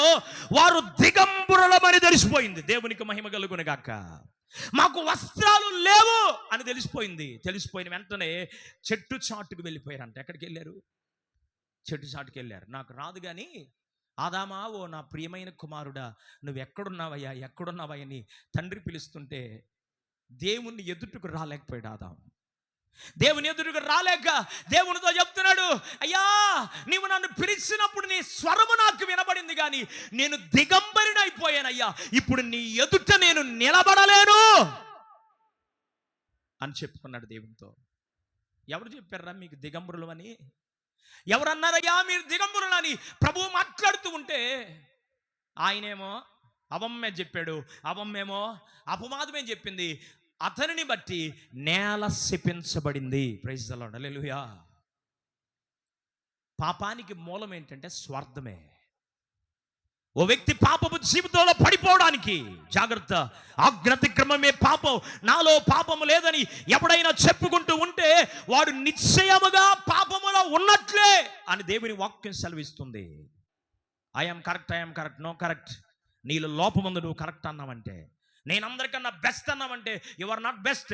A: వారు దిగంబరులమని తెలిసిపోయింది. దేవునికి మహిమ కలుగును గాక. మాకు వస్త్రాలు లేవు అని తెలిసిపోయింది. తెలిసిపోయిన వెంటనే చెట్టు చాటుకు వెళ్ళిపోయారంట. ఎక్కడికి వెళ్ళారు? చెట్టు చాటుకు వెళ్ళారు. నాకు రాదు కానీ ఆదామా, ఓ నా ప్రియమైన కుమారుడా, నువ్వు ఎక్కడున్నావయ్యా ఎక్కడున్నావయ్యా అని తండ్రి పిలుస్తుంటే దేవుణ్ణి ఎదుటకు రాలేకపోయాడు ఆదాము. దేవుని ఎదురుగా రాలేక దేవునితో చెప్తున్నాడు, అయ్యా నీవు నన్ను పిలిచినప్పుడు నీ స్వరము నాకు వినబడింది కానీ నేను దిగంబరిని అయిపోయానయ్యా, ఇప్పుడు నీ ఎదుట నేను నిలబడలేను అని చెప్పుకున్నాడు దేవునితో. ఎవరు చెప్పారా మీకు దిగంబరులు అని? ఎవరన్నారయ్యా మీరు దిగంబరులు అని? ప్రభువు మాట్లాడుతూ ఉంటే ఆయనేమో అవమ్మే చెప్పాడు, అవమ్మేమో అపవాదమే చెప్పింది. అతనిని బట్టి నేల శపించబడింది. ప్రైజ్ ది లార్డ్, హల్లెలూయా. పాపానికి మూలం ఏంటంటే స్వార్థమే. ఓ వ్యక్తి పాపపు జీవితంలో పడిపోవడానికి జాగ్రత్త. ఆజ్ఞాతిక్రమమే పాపం, నాలో పాపము లేదని ఎవడైనా చెప్పుకుంటూ ఉంటే వాడు నిశ్చయముగా పాపములో ఉన్నట్లే అని దేవుని వాక్యం సెలవిస్తుంది. I'm correct, no correct. నీలో లోపముందు నువ్వు కరెక్ట్ అన్నావంటే, నేను అందరికన్నా బెస్ట్ అన్నావంటే యు ఆర్ నాట్ బెస్ట్.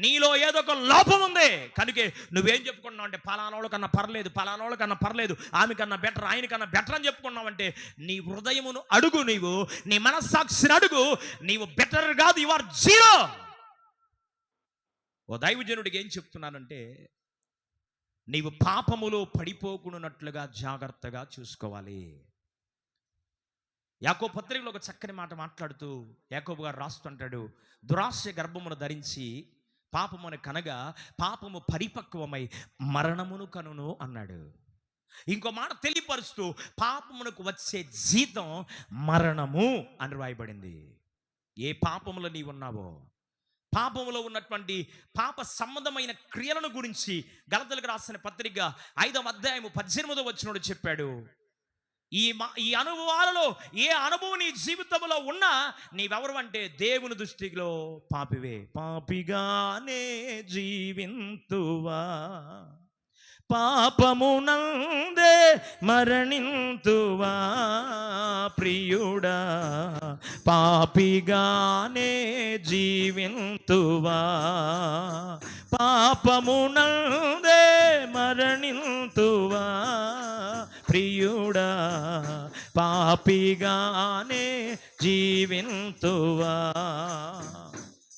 A: నీలో ఏదో ఒక లోపం ఉంది కనుక నువ్వేం చెప్పుకున్నావు అంటే పలానోళ్ళ కన్నా పర్లేదు, ఆమె కన్నా బెటర్, ఆయన కన్నా బెటర్ అని చెప్పుకున్నావంటే నీ హృదయమును అడుగు, నీవు నీ మనస్సాక్షిని అడుగు, నీవు బెటర్ కాదు, యు ఆర్ జీరో. ఓ దైవజనుడికి ఏం చెప్తున్నానంటే నీవు పాపములో పడిపోకున్నట్లుగా జాగ్రత్తగా చూసుకోవాలి. యాకోబు పత్రికలో ఒక చక్కని మాట మాట్లాడుతూ యాకోబు గారు రాస్తుంటాడు, దురాశ గర్భమును ధరించి పాపమును కనగా పాపము పరిపక్వమై మరణమును కనును అన్నాడు. ఇంకో మాట తెలియపరుస్తూ పాపమునకు వచ్చే జీతం మరణము అని రాయబడింది. ఏ పాపములో నీవు ఉన్నావో, పాపములో ఉన్నటువంటి పాప సంబంధమైన క్రియలను గురించి గలతీయులకు రాసిన పత్రిక 5వ అధ్యాయము 18వ వచనంలో చెప్పాడు. ఈ అనుభవాలలో ఏ అనుభవం నీ జీవితంలో ఉన్నా నీవెవరు అంటే దేవుని దృష్టిలో పాపివే. పాపిగానే జీవింతువా, పాపమునందే మరణింతువా ప్రియుడా, పాపిగానే జీవింతువా, పాపమునందే మరణింతువా ప్రియుడా, పాపిగానే జీవింతువా.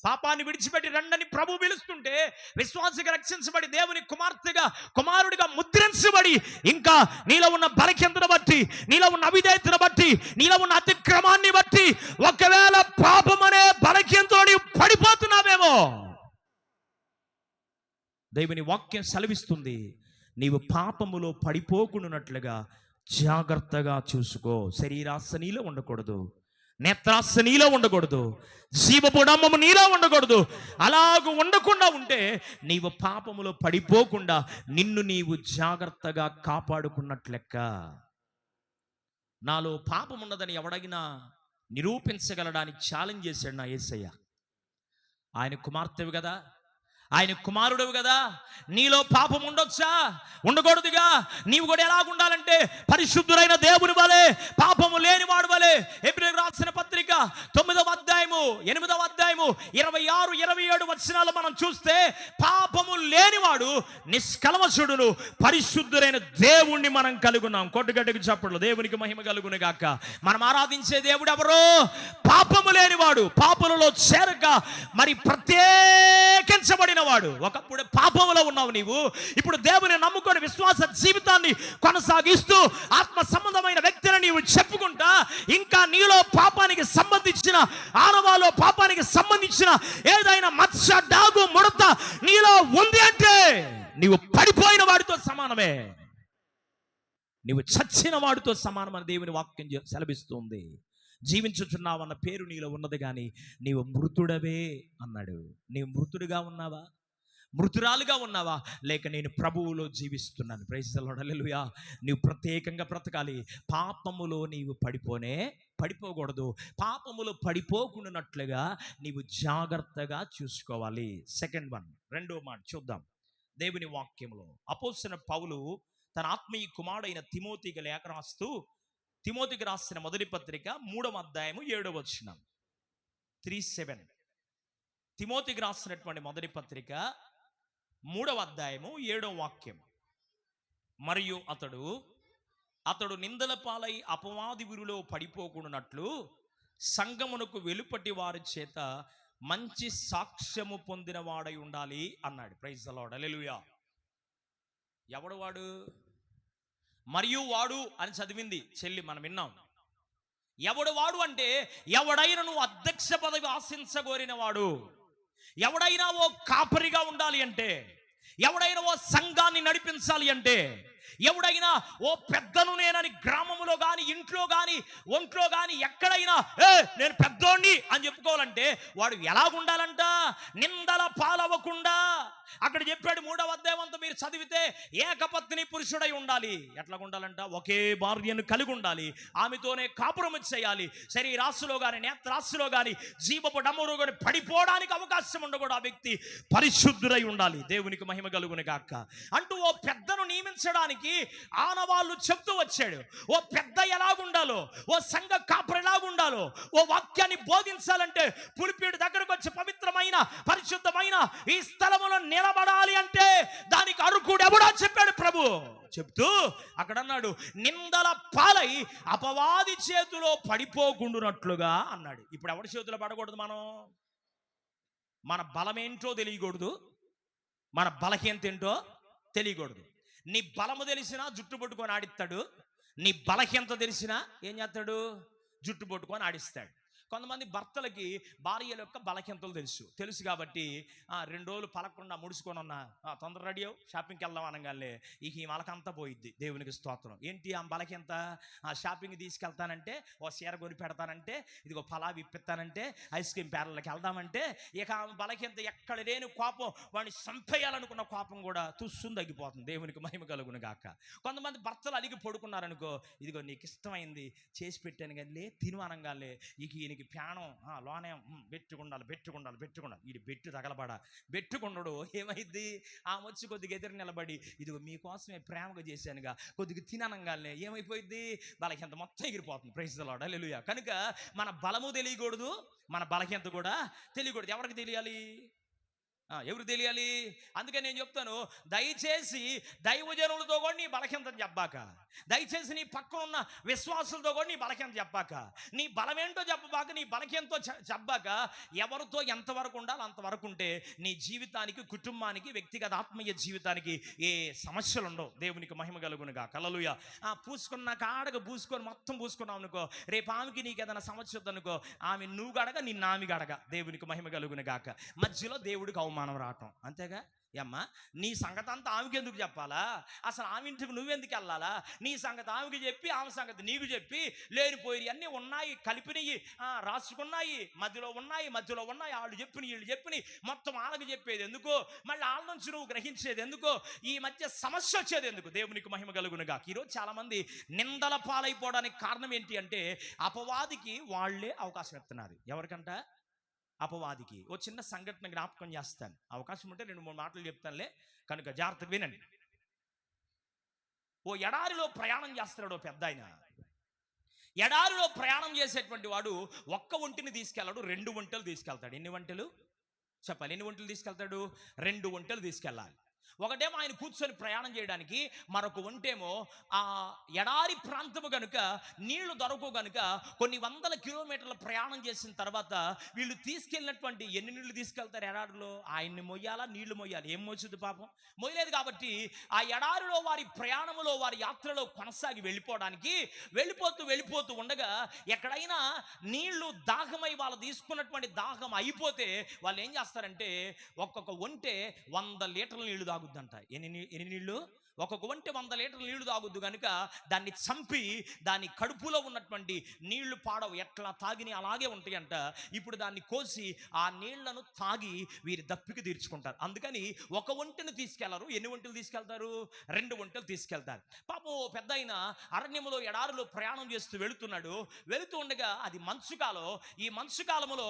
A: పాపాన్ని విడిచిపెట్టి రండని ప్రభు పిలుస్తుంటే విశ్వాసిగా రక్షించబడి దేవుని కుమారుడిగా ముద్రించబడి ఇంకా నీలో ఉన్న బలహీనతను బట్టి, నీలో ఉన్న అవిధేయతను బట్టి, నీలో ఉన్న అతిక్రమాన్ని బట్టి ఒకవేళ పాపం అనే బలహీనతలో పడిపోతున్నావేమో దేవుని వాక్యం సెలవిస్తుంది. నీవు పాపములో పడిపోకున్నట్లుగా జాగ్రత్తగా చూసుకో. శరీరాశ నీలో ఉండకూడదు, నేత్రాశ నీలో ఉండకూడదు, జీవపుడమ్మము నీలో ఉండకూడదు. అలాగ ఉండకుండా ఉంటే నీవు పాపములో పడిపోకుండా నిన్ను నీవు జాగ్రత్తగా కాపాడుకున్నట్లెక్క. నాలో పాపం ఉన్నదని ఎవడైనా నిరూపించగలడానికి ఛాలెంజ్ చేశాడు నా యేసయ్య. ఆయన కుమార్తెవి కదా, ఆయన కుమారుడు కదా, నీలో పాపం ఉండొచ్చా? ఉండకూడదుగా. నీవు కూడా ఎలాగుండాలంటే పరిశుద్ధుడైన దేవుని వలె, పాపము లేనివాడు వలె. హెబ్రీయులకు రాసిన పత్రిక 9వ అధ్యాయము 8వ అధ్యాయము 26, 27 వచనాలు మనం చూస్తే పాపము లేనివాడు నిష్కల్మషుడును పరిశుద్ధుడైన దేవుణ్ణి మనం కలుగున్నాం. కొట్టుగట్టుకు చప్పట్లు, దేవునికి మహిమ కలుగును గాక. మనం ఆరాధించే దేవుడు ఎవరో పాపము లేనివాడు, పాపములలో చేరక మరి ప్రత్యేకించబడిన వాడు. ఒకప్పుడు పాపములో ఉన్నావు నీవు, ఇప్పుడు దేవుని నమ్ముకొని విశ్వాస జీవితాన్ని కొనసాగిస్తూ ఆత్మ సంబంధమైన వ్యక్తిని నీవు చెప్పుకుంటా ఇంకా నీలో పాపానికి సంబంధించిన ఆనవాలో పాపానికి సంబంధించిన ఏదైనా మచ్చ, డాగు, ముడత నీలో ఉంది అంటే నీవు పడిపోయిన వాడితో సమానమే. నీవు చచ్చిన వాడితో సమానమని దేవుని వాక్యం సెలవిస్తుంది. జీవించుచున్నావన్న పేరు నీలో ఉన్నది కానీ నీవు మృతుడవే అన్నాడు. నీవు మృతుడిగా ఉన్నావా, మృతురాలుగా ఉన్నావా, లేక నేను ప్రభువులో జీవిస్తున్నాను. ప్రైజ్ ది లార్డ్, హల్లెలూయా. నీవు ప్రత్యేకంగా బ్రతకాలి. పాపములో నీవు పడిపోకూడదు. పాపములో పడిపోకుండానట్లుగా నీవు జాగ్రత్తగా చూసుకోవాలి. సెకండ్ వన్, రెండో మాట చూద్దాం దేవుని వాక్యంలో. అపోస్తలుడైన పౌలు తన ఆత్మీయ కుమారుడైన తిమోతికి లేఖ రాస్తూ, తిమోతికి రాసిన మొదటి పత్రిక 3వ అధ్యాయము 7వ వచనం, 3:7. తిమోతికి రాసినటువంటి మొదటి పత్రిక 3వ అధ్యాయము 7వ వాక్యం. మరియు అతడు నిందల పాలై అపవాది విరులో పడిపోకుండానట్లు సంఘమునకు వెలుపటి వారి చేత మంచి సాక్ష్యము పొందిన వాడై ఉండాలి అన్నాడు. ప్రైజ్ ది లార్డ్, హల్లెలూయా. ఎవడు వాడు? మరియు వాడు అని చదివింది చెల్లి, మనం విన్నాం. ఎవడు వాడు అంటే ఎవడైనా నువ్వు అధ్యక్ష పదవి ఆశించగోరిన వాడు, ఎవడైనా ఓ కాపరిగా ఉండాలి అంటే, ఎవడైనా ఓ సంఘాన్ని నడిపించాలి అంటే, ఎవడైనా ఓ పెద్దను నేనని గ్రామంలో కానీ ఇంట్లో కానీ ఒంట్లో కానీ ఎక్కడైనా నేను పెద్దోణ్ణి అని చెప్పుకోవాలంటే వాడు ఎలాగుండాలంట? నిందల పాలవ్వకుండా. అక్కడ చెప్పాడు 3వ అధ్యాయం అంతా మీరు చదివితే, ఏకపత్ని పురుషుడై ఉండాలి. ఎట్లా ఉండాలంట? ఒకే భార్యను కలిగి ఉండాలి, ఆమెతోనే కాపురం చేయాలి. శరీరాశిలో కానీ నేత్రాశిలో కానీ జీవపు డమ్ములో కానీ పడిపోవడానికి అవకాశం ఉండకూడదు. ఆ వ్యక్తి పరిశుద్ధుడై ఉండాలి. దేవునికి మహిమ కలుగును గాక అంటూ ఓ పెద్దను నియమించడానికి ఆనవాళ్ళు చెప్తూ వచ్చాడు. ఓ పెద్ద ఎలాగుండాలో, ఓ సంఘ కాపరి ఎలాగుండాలో, ఓ వాక్యాన్ని బోధించాలంటే పులిపీడు దగ్గరకు వచ్చి పవిత్రమైన పరిశుద్ధమైన ఈ స్థలములో నిలబడాలి అంటే దానికి అర్హుడు ఎవడో చెప్పాడు ప్రభు. చెప్తూ అక్కడ అన్నాడు, నిందల పాలై అపవాది చేతిలో పడిపోకుండునట్లుగా అన్నాడు. ఇప్పుడు ఎవరి చేతిలో పడకూడదు? మన బలమేంటో తెలియకూడదు, మన బలహీనత ఏంటో తెలియకూడదు. నీ బలము తెలిసినా జుట్టు పట్టుకొని ఆడిస్తాడు, నీ బలహీనత తెలిసినా ఏం చేస్తాడు? జుట్టు పట్టుకొని ఆడిస్తాడు. కొంతమంది భర్తలకి భార్యల యొక్క బలహీనతలు తెలుసు కాబట్టి 2 రోజులు పలకుండా ముడుచుకొని ఉన్నా తొందర రెడీ అవ్వు షాపింగ్కి వెళ్దాం అనగానే ఇక ఈ మలకంతా పోయిద్ది. దేవునికి స్తోత్రం. ఏంటి ఆ బలహీనత? షాపింగ్ తీసుకెళ్తానంటే, ఓ చీర కొని పెడతానంటే, ఇదిగో పలావ్ ఇప్పిస్తానంటే, ఐస్ క్రీమ్ ప్యారలకి వెళ్దామంటే, ఇక ఆ బలహీనత ఎక్కడ లేని కోపం, వాడిని చంపేయాలనుకున్న కోపం కూడా తుస్సుని తగ్గిపోతుంది. దేవునికి మహిమ కలుగును గాక. కొంతమంది భర్తలు అలిగి పడుకున్నారనుకో, ఇదిగో నీకు ఇష్టమైంది చేసి పెట్టాను కానీ తిను అనగానే ఇక ఈయనకి ప్యానం లోనే పెట్టుకుండాలి. ఇది బెట్టు తగలబడ పెట్టుకుండడు. ఏమైంది? వచ్చి కొద్దిగా ఎదురు నిలబడి ఇదిగో మీకోసమే ప్రేమగా చేశానుగా కొద్దిగా తిననంగానే ఏమైపోయింది? బలహీనత మొత్తం ఎగిరిపోతుంది. Praise the Lord, hallelujah. కనుక మన బలము తెలియకూడదు, మన బలహీనత కూడా తెలియకూడదు. ఎవరికి తెలియాలి? ఎవరు తెలియాలి? అందుకే నేను చెప్తాను, దయచేసి దైవజనులతో కూడా నీ బలహీనత చెప్పాక, దయచేసి నీ పక్కన ఉన్న విశ్వాసులతో కూడా నీ బలహీనత చెప్పాక, నీ బలమేంటో చెప్పబాక, నీ బలహీనతో చెప్పాక, ఎవరితో ఎంతవరకు ఉండాలి అంతవరకు ఉంటే నీ జీవితానికి, కుటుంబానికి, వ్యక్తిగత ఆత్మీయ జీవితానికి ఏ సమస్యలు ఉండవు. దేవునికి మహిమ కలుగునుగా. హల్లెలూయా. పూసుకున్న కాడగా మొత్తం పూసుకున్నావు అనుకో, రేపు ఆమెకి నీకు ఏదైనా సమస్య వద్దనుకో, ఆమె నువ్వు గడగ, నిన్ను ఆమె గడగ. దేవునికి మహిమ కలుగునుగాక. మధ్యలో దేవుడికి అవమానం రావటం అంతేగా. అమ్మా, నీ సంగతి అంతా ఆమెకి ఎందుకు చెప్పాలా? అసలు ఆమె ఇంటికి నువ్వెందుకు వెళ్ళాలా? నీ సంగతి ఆమెకి చెప్పి, ఆమె సంగతి నీకు చెప్పి, లేనిపోయి అన్నీ ఉన్నాయి, కలిపినవి రాసుకున్నాయి, మధ్యలో ఉన్నాయి, వాళ్ళు చెప్పిన వీళ్ళు చెప్పిన మొత్తం వాళ్ళకి చెప్పేది ఎందుకు? మళ్ళీ వాళ్ళ నుంచి నువ్వు గ్రహించేది ఎందుకు? ఈ మధ్య సమస్య వచ్చేది ఎందుకు? దేవునికి మహిమ కలుగునుగా. ఈరోజు చాలామంది నిందల పాలైపోవడానికి కారణం ఏంటి అంటే, అపవాదికి వాళ్ళే అవకాశం ఇస్తున్నారు. ఎవరికంట? అపవాదికి. ఓ చిన్న సంఘటన జ్ఞాపకం చేస్తాను, అవకాశం ఉంటే 2-3 మాటలు చెప్తానులే, కనుక జాగ్రత్తగా వినండి. ఓ ఎడారిలో ప్రయాణం చేస్తున్నాడు ఓ పెద్ద ఆయన. ఎడారిలో ప్రయాణం చేసేటువంటి వాడు ఒక్క ఒంటిని తీసుకెళ్ళాడు, 2 ఒంటెలు తీసుకెళ్తాడు. ఎన్ని ఒంటెలు చెప్పాలి? ఎన్ని ఒంటెలు తీసుకెళ్తాడు? 2 ఒంటెలు తీసుకెళ్ళాలి. ఒకటేమో ఆయన కూర్చొని ప్రయాణం చేయడానికి, మరొక ఒంటేమో ఆ ఎడారి ప్రాంతము కనుక నీళ్లు దొరకవు కనుక కొన్ని వందల కిలోమీటర్ల ప్రయాణం చేసిన తర్వాత వీళ్ళు తీసుకెళ్ళినటువంటి ఎన్ని నీళ్లు తీసుకెళ్తారు ఎడారిలో? ఆయన్ని మొయ్యాలా, నీళ్లు మొయ్యాలి. ఏం మోసుద్ది పాపం? మొయ్యలేదు. కాబట్టి ఆ ఎడారిలో వారి ప్రయాణములో, వారి యాత్రలో కొనసాగి వెళ్ళిపోతూ ఉండగా ఎక్కడైనా నీళ్లు దాహమై వాళ్ళు తీసుకున్నటువంటి దాహం అయిపోతే వాళ్ళు ఏం చేస్తారంటే, ఒక్కొక్క ఒంటె 100 లీటర్ల నీళ్లు తాగుద్దంట. ఎన్ని నీళ్లు? ఒక ఒంటె 100 లీటర్ల నీళ్లు తాగుద్దు కనుక దాన్ని చంపి దాని కడుపులో ఉన్నటువంటి నీళ్లు పాడవు, ఎట్లా తాగిని అలాగే ఉంటాయంట. ఇప్పుడు దాన్ని కోసి ఆ నీళ్లను తాగి వీరి దప్పిక తీర్చుకుంటారు. అందుకని ఒక ఒంటెను తీసుకెళ్లరు. ఎన్ని ఒంటెలు తీసుకెళ్తారు? 2 ఒంటెలు తీసుకెళ్తారు. పాపం పెద్ద ఆయన అరణ్యములో ఎడారిలో ప్రయాణం చేస్తూ వెళుతూ ఉండగా అది మంచుకాలం. ఈ మంచుకాలములో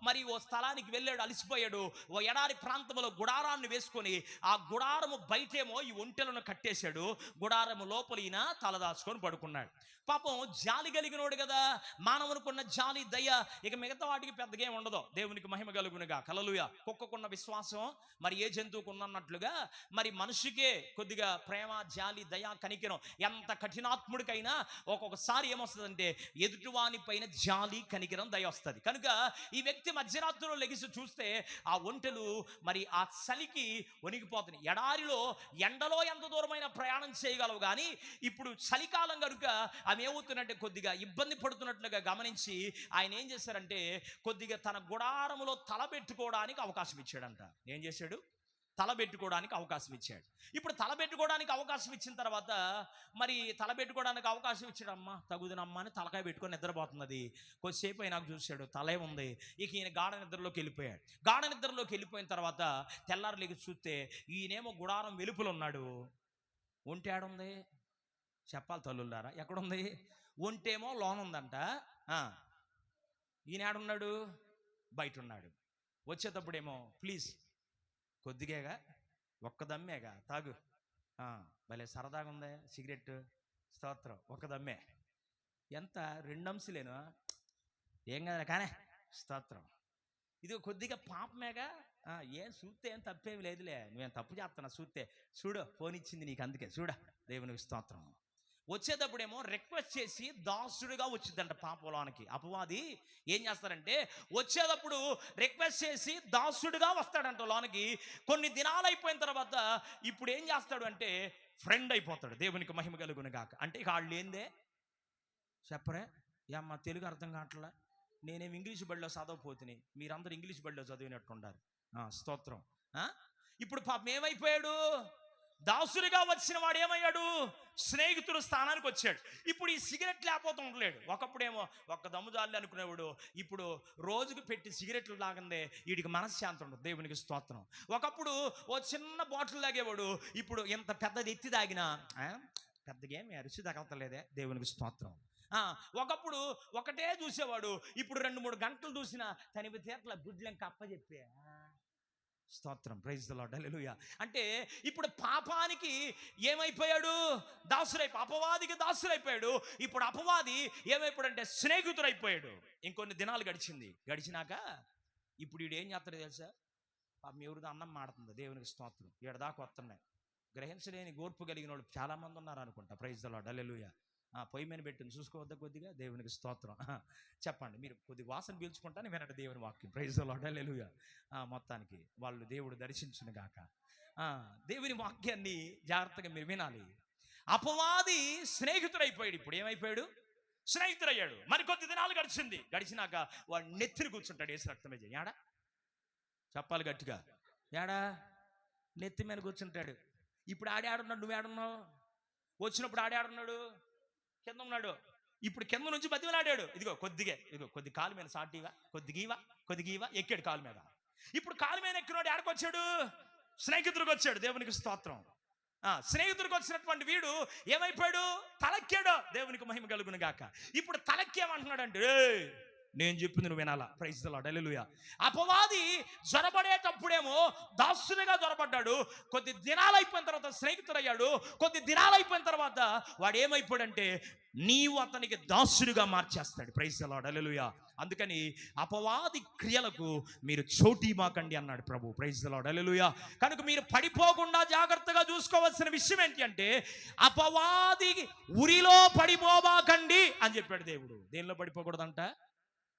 A: మరి ఓ స్థలానికి వెళ్ళాడు, అలసిపోయాడు. ఓ ఎడారి ప్రాంతంలో గుడారాన్ని వేసుకొని ఆ గుడారము బయటేమో ఈ ఒంటెలను కట్టేశాడు, గుడారము లోపల ఈయన తలదాచుకొని పడుకున్నాడు. పాపం జాలి కలిగినోడు కదా, మానవునికున్న జాలి దయ ఇక మిగతా వాటికి పెద్దగా ఏం ఉండదు. దేవునికి మహిమ కలుగునుగా. హల్లెలూయా. కుక్కకున్న విశ్వాసం మరి ఏ జంతువుకు ఉన్నట్లుగా మరి మనిషికే కొద్దిగా ప్రేమ, జాలి, దయ, కనికరం. ఎంత కఠినాత్ముడికైనా ఒక్కొక్కసారి ఏమొస్తుందంటే ఎదుటివాని పైన జాలి, కనికరం, దయ వస్తుంది. కనుక ఈ వ్యక్తి మధ్యరాత్రిలో లెగిసి చూస్తే ఆ ఒంటెలు మరి ఆ చలికి వణికిపోతున్నాయి. ఎడారిలో ఎండలో ఎంత దూరమైన ప్రయాణం చేయగలవు, కానీ ఇప్పుడు చలికాలం కనుక అవి ఏమవుతున్నట్టే కొద్దిగా ఇబ్బంది పడుతున్నట్లుగా గమనించి ఆయన ఏం చేశారంటే కొద్దిగా తన గుడారములో తలబెట్టుకోవడానికి అవకాశం ఇచ్చాడంట. ఏం చేశాడు? తలబెట్టుకోవడానికి అవకాశం ఇచ్చాడు. ఇప్పుడు తలబెట్టుకోవడానికి అవకాశం ఇచ్చిన తర్వాత మరి తలబెట్టుకోవడానికి అవకాశం ఇచ్చాడమ్మా తగుదనమ్మా అని తలకాయ పెట్టుకొని నిద్రపోతున్నది. కొద్దిసేపు అయినాక చూశాడు తలే ఉంది. ఇక ఈయన గాఢ నిద్రలోకి వెళ్ళిపోయాడు. గాఢ నిద్రలోకి వెళ్ళిపోయిన తర్వాత తెల్లారు లేకి చూస్తే ఈయనేమో గుడారం వెలుపులు ఉన్నాడు. ఒంటె ఆడుంది? చెప్పాలి తల్లులారా, ఎక్కడుంది? ఒంటేమో లోన ఉందంట. ఈయన ఆడున్నాడు? బయట ఉన్నాడు. వచ్చేటప్పుడేమో ప్లీజ్ కొద్దిగేగా, ఒక్క దమ్మేగా తాగు, భలే సరదాగా ఉందే సిగరెట్, స్తోత్రం, ఒక్క దమ్మే, ఎంత 2 అంశలేను, ఏం కదా కానీ స్తోత్రం, ఇది కొద్దిగా పాపమేగా, ఏం చూస్తే ఏం తప్పేమి లేదులే, నువ్వేం తప్పు చేస్తున్నా చూస్తే, చూడు ఫోన్ ఇచ్చింది నీకు అందుకే చూడ, దేవునికి స్తోత్రం. వచ్చేటప్పుడేమో రిక్వెస్ట్ చేసి దాసుడుగా వచ్చిందంట పాపంలోనికి. అపవాది ఏం చేస్తారంటే వచ్చేటప్పుడు రిక్వెస్ట్ చేసి దాసుడుగా వస్తాడంట లోనికి. కొన్ని దినాలు అయిపోయిన తర్వాత ఇప్పుడు ఏం చేస్తాడు అంటే ఫ్రెండ్ అయిపోతాడు. దేవునికి మహిమ కలుగును గాక. అంటే ఇక వాళ్ళు ఏందే చెప్పరే, ఏమ్మా తెలుగు అర్థం కావట్లా, నేనేమి ఇంగ్లీష్ బడిలో చదవపోతుని, మీరందరూ ఇంగ్లీష్ బడిలో చదివినట్టుండారు. స్తోత్రం. ఇప్పుడు పాపం ఏమైపోయాడు? దాసుడిగా వచ్చిన వాడు ఏమయ్యాడు? స్నేహితుడు స్థానానికి వచ్చాడు. ఇప్పుడు ఈ సిగరెట్ లేకపోతే ఉండలేడు. ఒకప్పుడేమో ఒక్క దమ్ముదారులు అనుకునేవాడు, ఇప్పుడు రోజుకు పెట్టి సిగరెట్లు లాగందే వీడికి మనశ్శాంతి ఉండదు. దేవునికి స్తోత్రం. ఒకప్పుడు ఓ చిన్న బాటిల్ తాగేవాడు, ఇప్పుడు ఇంత పెద్దది ఎత్తి తాగినా పెద్దగా ఏమి రుచి తగలతలేదే. దేవునికి స్తోత్రం. ఒకప్పుడు ఒకటే చూసేవాడు, ఇప్పుడు 2-3 గంటలు చూసినా తనివి తీరట్ల గుడ్లు ఇంకా అప్పచెప్పే. స్తోత్రం. Praise the Lord. హల్లెలూయా. అంటే ఇప్పుడు పాపానికి ఏమైపోయాడు? అపవాదికి దాసుడైపోయాడు. ఇప్పుడు అపవాది ఏమైపోయాడంటే స్నేహితుడైపోయాడు. ఇంకొన్ని దినాలు గడిచినాక ఇప్పుడు వీడు ఏం చేస్తాడు తెలుసా? పాపం ఎవరిదో అన్నం మాడుతుంది. దేవునికి స్తోత్రం. దాకా వస్తున్నాయి. గ్రహించలేని గోర్పు కలిగిన వాళ్ళు చాలామంది ఉన్నారు అనుకుంటా. Praise the Lord. హల్లెలూయా. పొయ్యి మీద పెట్టింది చూసుకోవద్దా కొద్దిగా? దేవునికి స్తోత్రం. చెప్పండి మీరు కొద్దిగా వాసన పీల్చుకుంటాను వినండి దేవుని వాక్యం. Praise the Lord. హల్లెలూయా. మొత్తానికి వాళ్ళు దేవుడు దర్శించును గాక. దేవుని వాక్యాన్ని జాగ్రత్తగా మీరు వినాలి. అపవాది స్నేహితుడైపోయాడు. ఇప్పుడు ఏమైపోయాడు? స్నేహితుడయ్యాడు. మరికొద్ది దినాలు గడిచినాక వాడు నెత్తిని కూర్చుంటాడు. ఏసు రక్తమే ఏడా చెప్పాలి గట్టిగా, ఏడా నెత్తి మీద కూర్చుంటాడు. ఇప్పుడు ఆడాడున్నాడు, నువ్వేడున్నావు? వచ్చినప్పుడు ఆడాడున్నాడు, కింద ఉన్నాడు. ఇప్పుడు కింద నుంచి బతిమలాడాడు. ఇదిగో కొద్ది కాలు మీద సాటివా, కొద్దిగీవా ఎక్కాడు కాలు మీద. ఇప్పుడు కాలు మీద ఎక్కినాడు ఆడకొచ్చాడు, స్నేహితుడికి వచ్చాడు. దేవునికి స్తోత్రం. స్నేహితుడికి వచ్చినటువంటి వీడు ఏమైపోయాడు? తలెక్కాడు. దేవునికి మహిమ కలుగును గాక. ఇప్పుడు తలెక్కేమంటున్నాడంటే నేను చెప్పింది నువ్వు వినాలా. Praise the Lord. హల్లెలూయా. అపవాది జ్వరపడేటప్పుడేమో దాసునిగా జ్వరపడ్డాడు. కొద్ది దినాలు అయిపోయిన తర్వాత స్నేహితుడయ్యాడు. కొద్ది దినాలు అయిపోయిన తర్వాత వాడు ఏమైపోయాడంటే నీవు అతనికి దాసుడిగా మార్చేస్తాడు. Praise the Lord. హల్లెలూయా. అందుకని అపవాది క్రియలకు మీరు చోటీమాకండి అన్నాడు ప్రభు. Praise the Lord. హల్లెలూయా. కనుక మీరు పడిపోకుండా జాగ్రత్తగా చూసుకోవాల్సిన విషయం ఏంటి అంటే అపవాది ఉరిలో పడిపోబాకండి అని చెప్పాడు దేవుడు. దేనిలో పడిపోకూడదంట?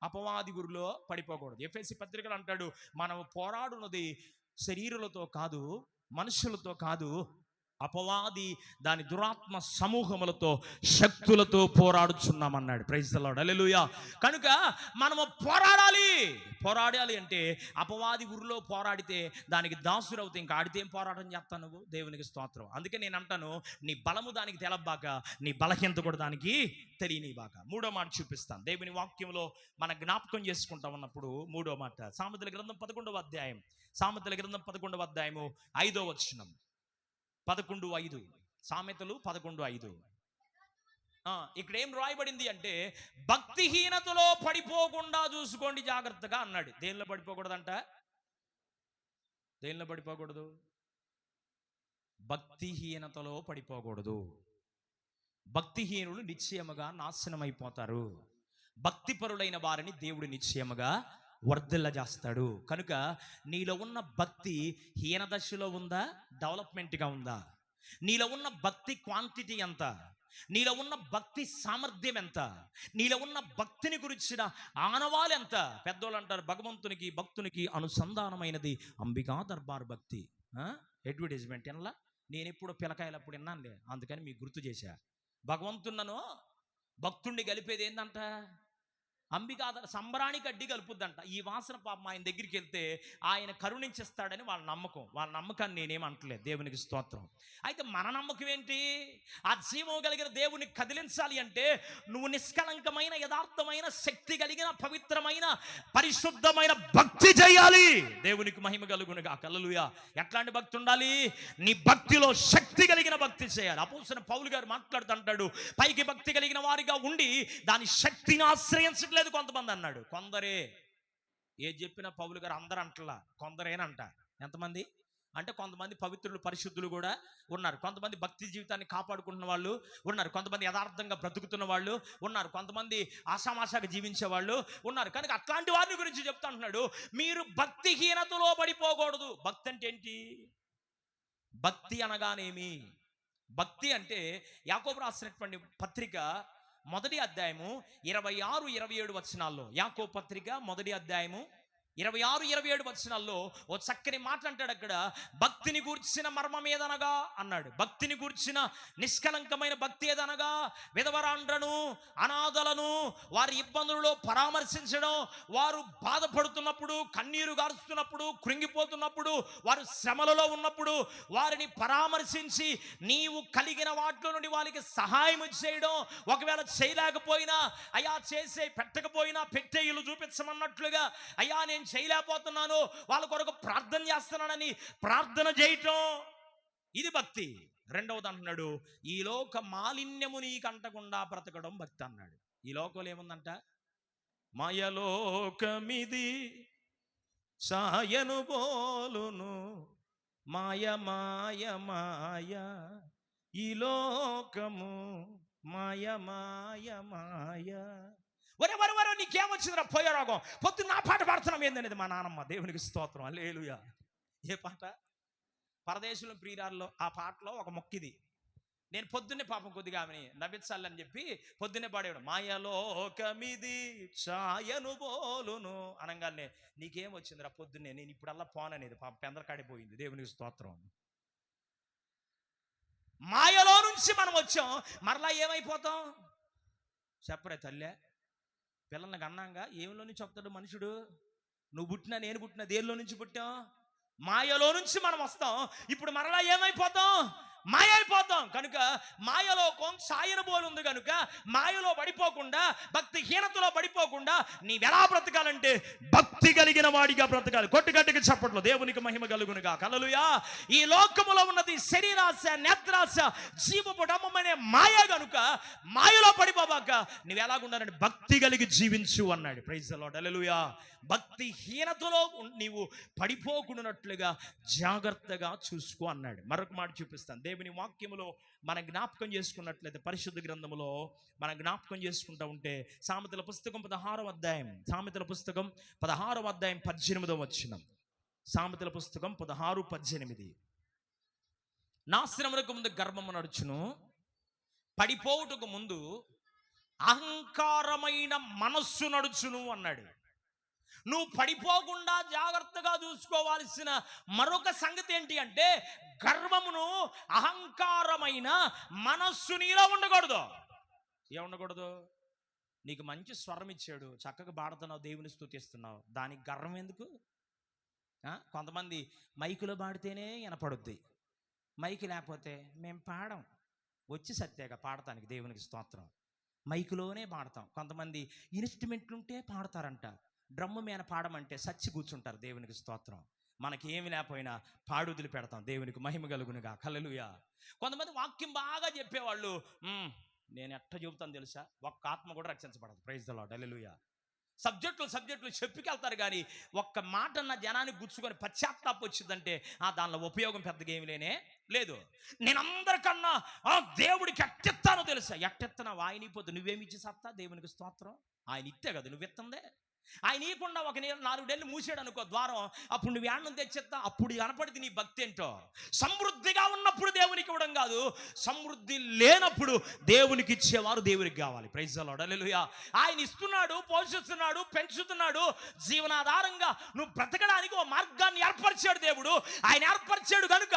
A: అపవాది గురిలో పడిపోకూడదు. ఎఫెసీ పత్రికలు అంటాడు, మనం పోరాడున్నది శరీరులతో కాదు, మనుషులతో కాదు, అపవాది దాని దురాత్మ సమూహములతో శక్తులతో పోరాడుచున్నామన్నాడు. Praise the Lord, hallelujah. కనుక మనము పోరాడాలి అంటే అపవాది ఊరిలో పోరాడితే దానికి దాసురవుతే ఇంకా ఆడితే ఏం పోరాటం చేస్తాను నువ్వు? దేవునికి స్తోత్రం. అందుకే నేను అంటాను, నీ బలము దానికి తెలబ్బాక నీ బలహీనత కూడా దానికి తెలియనిబాక. మూడో మాట చూపిస్తాను. దేవుని వాక్యంలో మన జ్ఞాపకం చేసుకుంటా ఉన్నప్పుడు మూడో మాట సామెతల గ్రంథం 11వ అధ్యాయం, సామెతల గ్రంథం 11వ అధ్యాయము 5వ వచనం. 11:5 సామెతలు 11:5. ఇక్కడ ఏం రాయబడింది అంటే భక్తిహీనతలో పడిపోకుండా చూసుకోండి జాగ్రత్తగా అన్నాడు. దేనిలో పడిపోకూడదంట? దేనిలో పడిపోకూడదు? భక్తిహీనతలో పడిపోకూడదు. భక్తిహీనులు నిశ్చయముగా నాశనమైపోతారు. భక్తిపరులైన వారిని దేవుడు నిశ్చయముగా వర్ధిల్ల చేస్తాడు. కనుక నీలో ఉన్న భక్తి హీన దశలో ఉందా, డెవలప్మెంట్గా ఉందా? నీలో ఉన్న భక్తి క్వాంటిటీ ఎంత? నీలో ఉన్న భక్తి సామర్థ్యం ఎంత? నీలో ఉన్న భక్తిని గురించిన ఆనవాలు ఎంత? పెద్దోళ్ళు అంటారు భగవంతునికి భక్తునికి అనుసంధానమైనది అంబికా దర్బార్ భక్తి. అడ్వర్టైజ్మెంట్ ఎనలా నేను ఎప్పుడు పిలకాయలప్పుడు విన్నానులే, అందుకని మీకు గుర్తు చేశా. భగవంతున్నను భక్తుణ్ణి కలిపేది ఏందంట? అంబికా సంబరానికి అడ్డి కలుపుద్దంట. ఈ వాసన పాపం ఆయన దగ్గరికి వెళ్తే ఆయన కరుణించేస్తాడని వాళ్ళ నమ్మకం. వాళ్ళ నమ్మకాన్ని నేనేమంటలేదు, దేవునికి స్తోత్రం. అయితే మన నమ్మకం ఏంటి? ఆ జీవం కలిగిన దేవుని కదిలించాలి అంటే నువ్వు నిష్కలంకమైన యథార్థమైన శక్తి కలిగిన పవిత్రమైన పరిశుద్ధమైన భక్తి చేయాలి. దేవునికి మహిమ కలుగునుగా. హల్లెలూయా. ఎట్లాంటి భక్తి ఉండాలి? నీ భక్తిలో శక్తి కలిగిన భక్తి చేయాలి. అపోస్తలుడైన పౌలు గారు మాట్లాడుతుంటాడు, పైకి భక్తి కలిగిన వారిగా ఉండి దాని శక్తిని ఆశ్రయించట్లేదు కొంతమంది అన్నాడు. కొందరే, ఏది చెప్పినా పౌలు గారు అందరూ అంటలా, కొందరేనంట. ఎంతమంది అంటే కొంతమంది పవిత్రులు పరిశుద్ధులు కూడా ఉన్నారు, కొంతమంది భక్తి జీవితాన్ని కాపాడుకుంటున్న వాళ్ళు ఉన్నారు, కొంతమంది యథార్థంగా బ్రతుకుతున్న వాళ్ళు ఉన్నారు, కొంతమంది ఆషామాషాగా జీవించే వాళ్ళు ఉన్నారు. కనుక అట్లాంటి వారి గురించి చెప్తా అంటున్నాడు, మీరు భక్తిహీనతలో పడిపోకూడదు. భక్తి అంటే ఏంటి? భక్తి అనగానేమి? భక్తి అంటే యాకోబు రాసినటువంటి పత్రిక 1వ అధ్యాయము 26-27 వచనాల్లో, యాకోబు పత్రిక 1వ అధ్యాయము 26-27 వచనాల్లో ఓ చక్కని మాట అంటాడు అక్కడ. భక్తిని గూర్చిన మర్మం ఏదనగా అన్నాడు. భక్తిని గూర్చిన నిష్కలంకమైన భక్తి ఏదనగా విధవరాండ్రను అనాథలను వారి ఇబ్బందులలో పరామర్శించడం, వారు బాధపడుతున్నప్పుడు, కన్నీరు గారుస్తున్నప్పుడు, కృంగిపోతున్నప్పుడు, వారు శ్రమలలో ఉన్నప్పుడు వారిని పరామర్శించి నీవు కలిగిన వాటిలో నుండి వారికి సహాయం చేయడం. ఒకవేళ చేయలేకపోయినా అయ్యా చేసే, పెట్టకపోయినా పెట్టే ఇల్లు చూపించమన్నట్లుగా అయ్యా నేను చేయలేకపోతున్నాను వాళ్ళ కొరకు ప్రార్థన చేస్తున్నానని ప్రార్థన చేయటం, ఇది భక్తి. రెండవది అంటున్నాడు, ఈ లోక మాలిన్యము నీకు అంటకుండా బ్రతకడం భక్తి అన్నాడు. ఈ లోకంలో ఏముందంట? మాయలోకమిది సాయను పోలును మాయ మాయ మాయ, ఈ లోకము మాయ మాయ మాయ. వరే వరే వరే నీకేమొచ్చిందిరా పోయే రోగం, పొద్దున్న నా పాట పాడుతున్నాం ఏందనేది మా నాన్నమ్మ. దేవునికి స్తోత్రం, హల్లెలూయా. ఏ పాట? పరదేశంలో ప్రియురాల్లో ఆ పాటలో ఒక మొక్కిది. నేను పొద్దున్నే పాపం కొద్దిగా ఆమెని నవ్వించాలని చెప్పి పొద్దున్నే పాడేవాడు, మాయలోకమిది ఛాయను బోలును అనగానే నీకేమొచ్చిందిరా పొద్దున్నే, నేను ఇప్పుడల్లా పోననేది పాప పెందరకాడిపోయింది. దేవునికి స్తోత్రం. మాయలో నుంచి మనం వచ్చాం, మరలా ఏమైపోతాం చెప్పరే తల్లే? పిల్లల్ని కన్నాగా ఏమిలో నుంచి వస్తాడు మనుషుడు? నువ్వు పుట్టినా నేను పుట్టినా దేనిలో నుంచి పుట్టాం? మాయలో నుంచి మనం వస్తాం. ఇప్పుడు మరలా ఏమైపోతాం? మాయ అయిపోతాం. కనుక మాయలోకం సాయనబోలు ఉంది కనుక మాయలో పడిపోకుండా, భక్తిహీనతలో పడిపోకుండా నీవెలా బ్రతకాలంటే భక్తి కలిగిన వాడిగా బ్రతకాలి. కొట్టుగట్టుకి చప్పట్లో దేవునికి మహిమ కలుగునుగా. హల్లెలూయా. ఈ లోకములో ఉన్నది శరీరాశ, నేత్రాశ, జీవపు డమ్మమనే మాయ కనుక మాయలో పడిపోబాక నువ్వు ఎలాగుండాలంటే భక్తి కలిగి జీవించు అన్నాడు. ప్రైజ్ ది లార్డ్, హల్లెలూయా. భక్తిహీనతలో నీవు పడిపోకుండానట్లుగా జాగ్రత్తగా చూసుకో అన్నాడు. మరొక మాట చూపిస్తాను. దేవుని వాక్యములో మన జ్ఞాపకం చేసుకున్నట్లయితే పరిశుద్ధ గ్రంథములో మన జ్ఞాపకం చేసుకుంటూ ఉంటే సామెతల పుస్తకం 16వ అధ్యాయం, సామెతల పుస్తకం 16వ అధ్యాయం 18వ వచనం. సామెతల పుస్తకం 16:18. నాశనమునకు ముందు గర్భము నడుచును, పడిపోవుటకు ముందు అహంకారమైన మనస్సు నడుచును అన్నాడు. నువ్వు పడిపోకుండా జాగ్రత్తగా చూసుకోవాల్సిన మరొక సంగతి ఏంటి అంటే, గర్వమును, అహంకారమైన మనస్సు నీలో ఉండకూడదు. ఏముండకూడదు? నీకు మంచి స్వరం ఇచ్చాడు, చక్కగా పాడుతున్నావు, దేవుని స్తుతిస్తున్నావు, దానికి గర్వం ఎందుకు? కొంతమంది మైకులో పాడితేనే వినపడుద్ది, మైకు లేకపోతే మేము పాడం, వచ్చి సత్యాగా పాడటానికి దేవునికి స్తోత్రం, మైకులోనే పాడతాం. కొంతమంది ఇన్స్ట్రుమెంట్లు ఉంటే పాడతారంట, డ్రమ్ము మీద పాడమంటే సచ్చి కూర్చుంటారు. దేవునికి స్తోత్రం. మనకి ఏమి లేకపోయినా పాడుదులు పెడతాం, దేవునికి మహిమ కలుగునుగా. హల్లెలూయా. కొంతమంది వాక్యం బాగా చెప్పేవాళ్ళు, నేను ఎట్ట చెబుతాను తెలుసా, ఒక్క ఆత్మ కూడా రక్షించబడదు. Praise the Lord. హల్లెలూయా. సబ్జెక్టులు చెప్పుకెళ్తారు, కానీ ఒక్క మాట అన్న జనాన్ని గుచ్చుకొని పశ్చాత్తాపం వచ్చిందంటే దానిలో ఉపయోగం పెద్దగా ఏమి లేదు. నేను అందరికన్నా దేవుడికి ఎట్టెత్తానో తెలుసా, ఎట్టెత్తనా ఆయన ఇపోద్దు. నువ్వేమిచ్చి సత్తా? దేవునికి స్తోత్రం. ఆయన ఇత్తే కదా నువ్వు ఎత్తందే. ఆయన ఇవ్వకుండా ఒక 4 నెలలు మూసాడు అనుకో ద్వారం, అప్పుడు నువ్వు యాడ్ను తెచ్చేస్తా, అప్పుడు కనపడింది నీ భక్తి ఏంటో. సమృద్ధిగా ఉన్నప్పుడు దేవునికి ఇవ్వడం కాదు, సమృద్ధి లేనప్పుడు దేవునికి ఇచ్చేవారు దేవునికి కావాలి. Praise the Lord. హల్లెలూయా. ఆయన ఇస్తున్నాడు, పోషిస్తున్నాడు, పెంచుతున్నాడు, జీవనాధారంగా నువ్వు బ్రతకడానికి ఒక మార్గాన్ని ఏర్పరిచాడు దేవుడు. ఆయన ఏర్పరిచాడు కనుక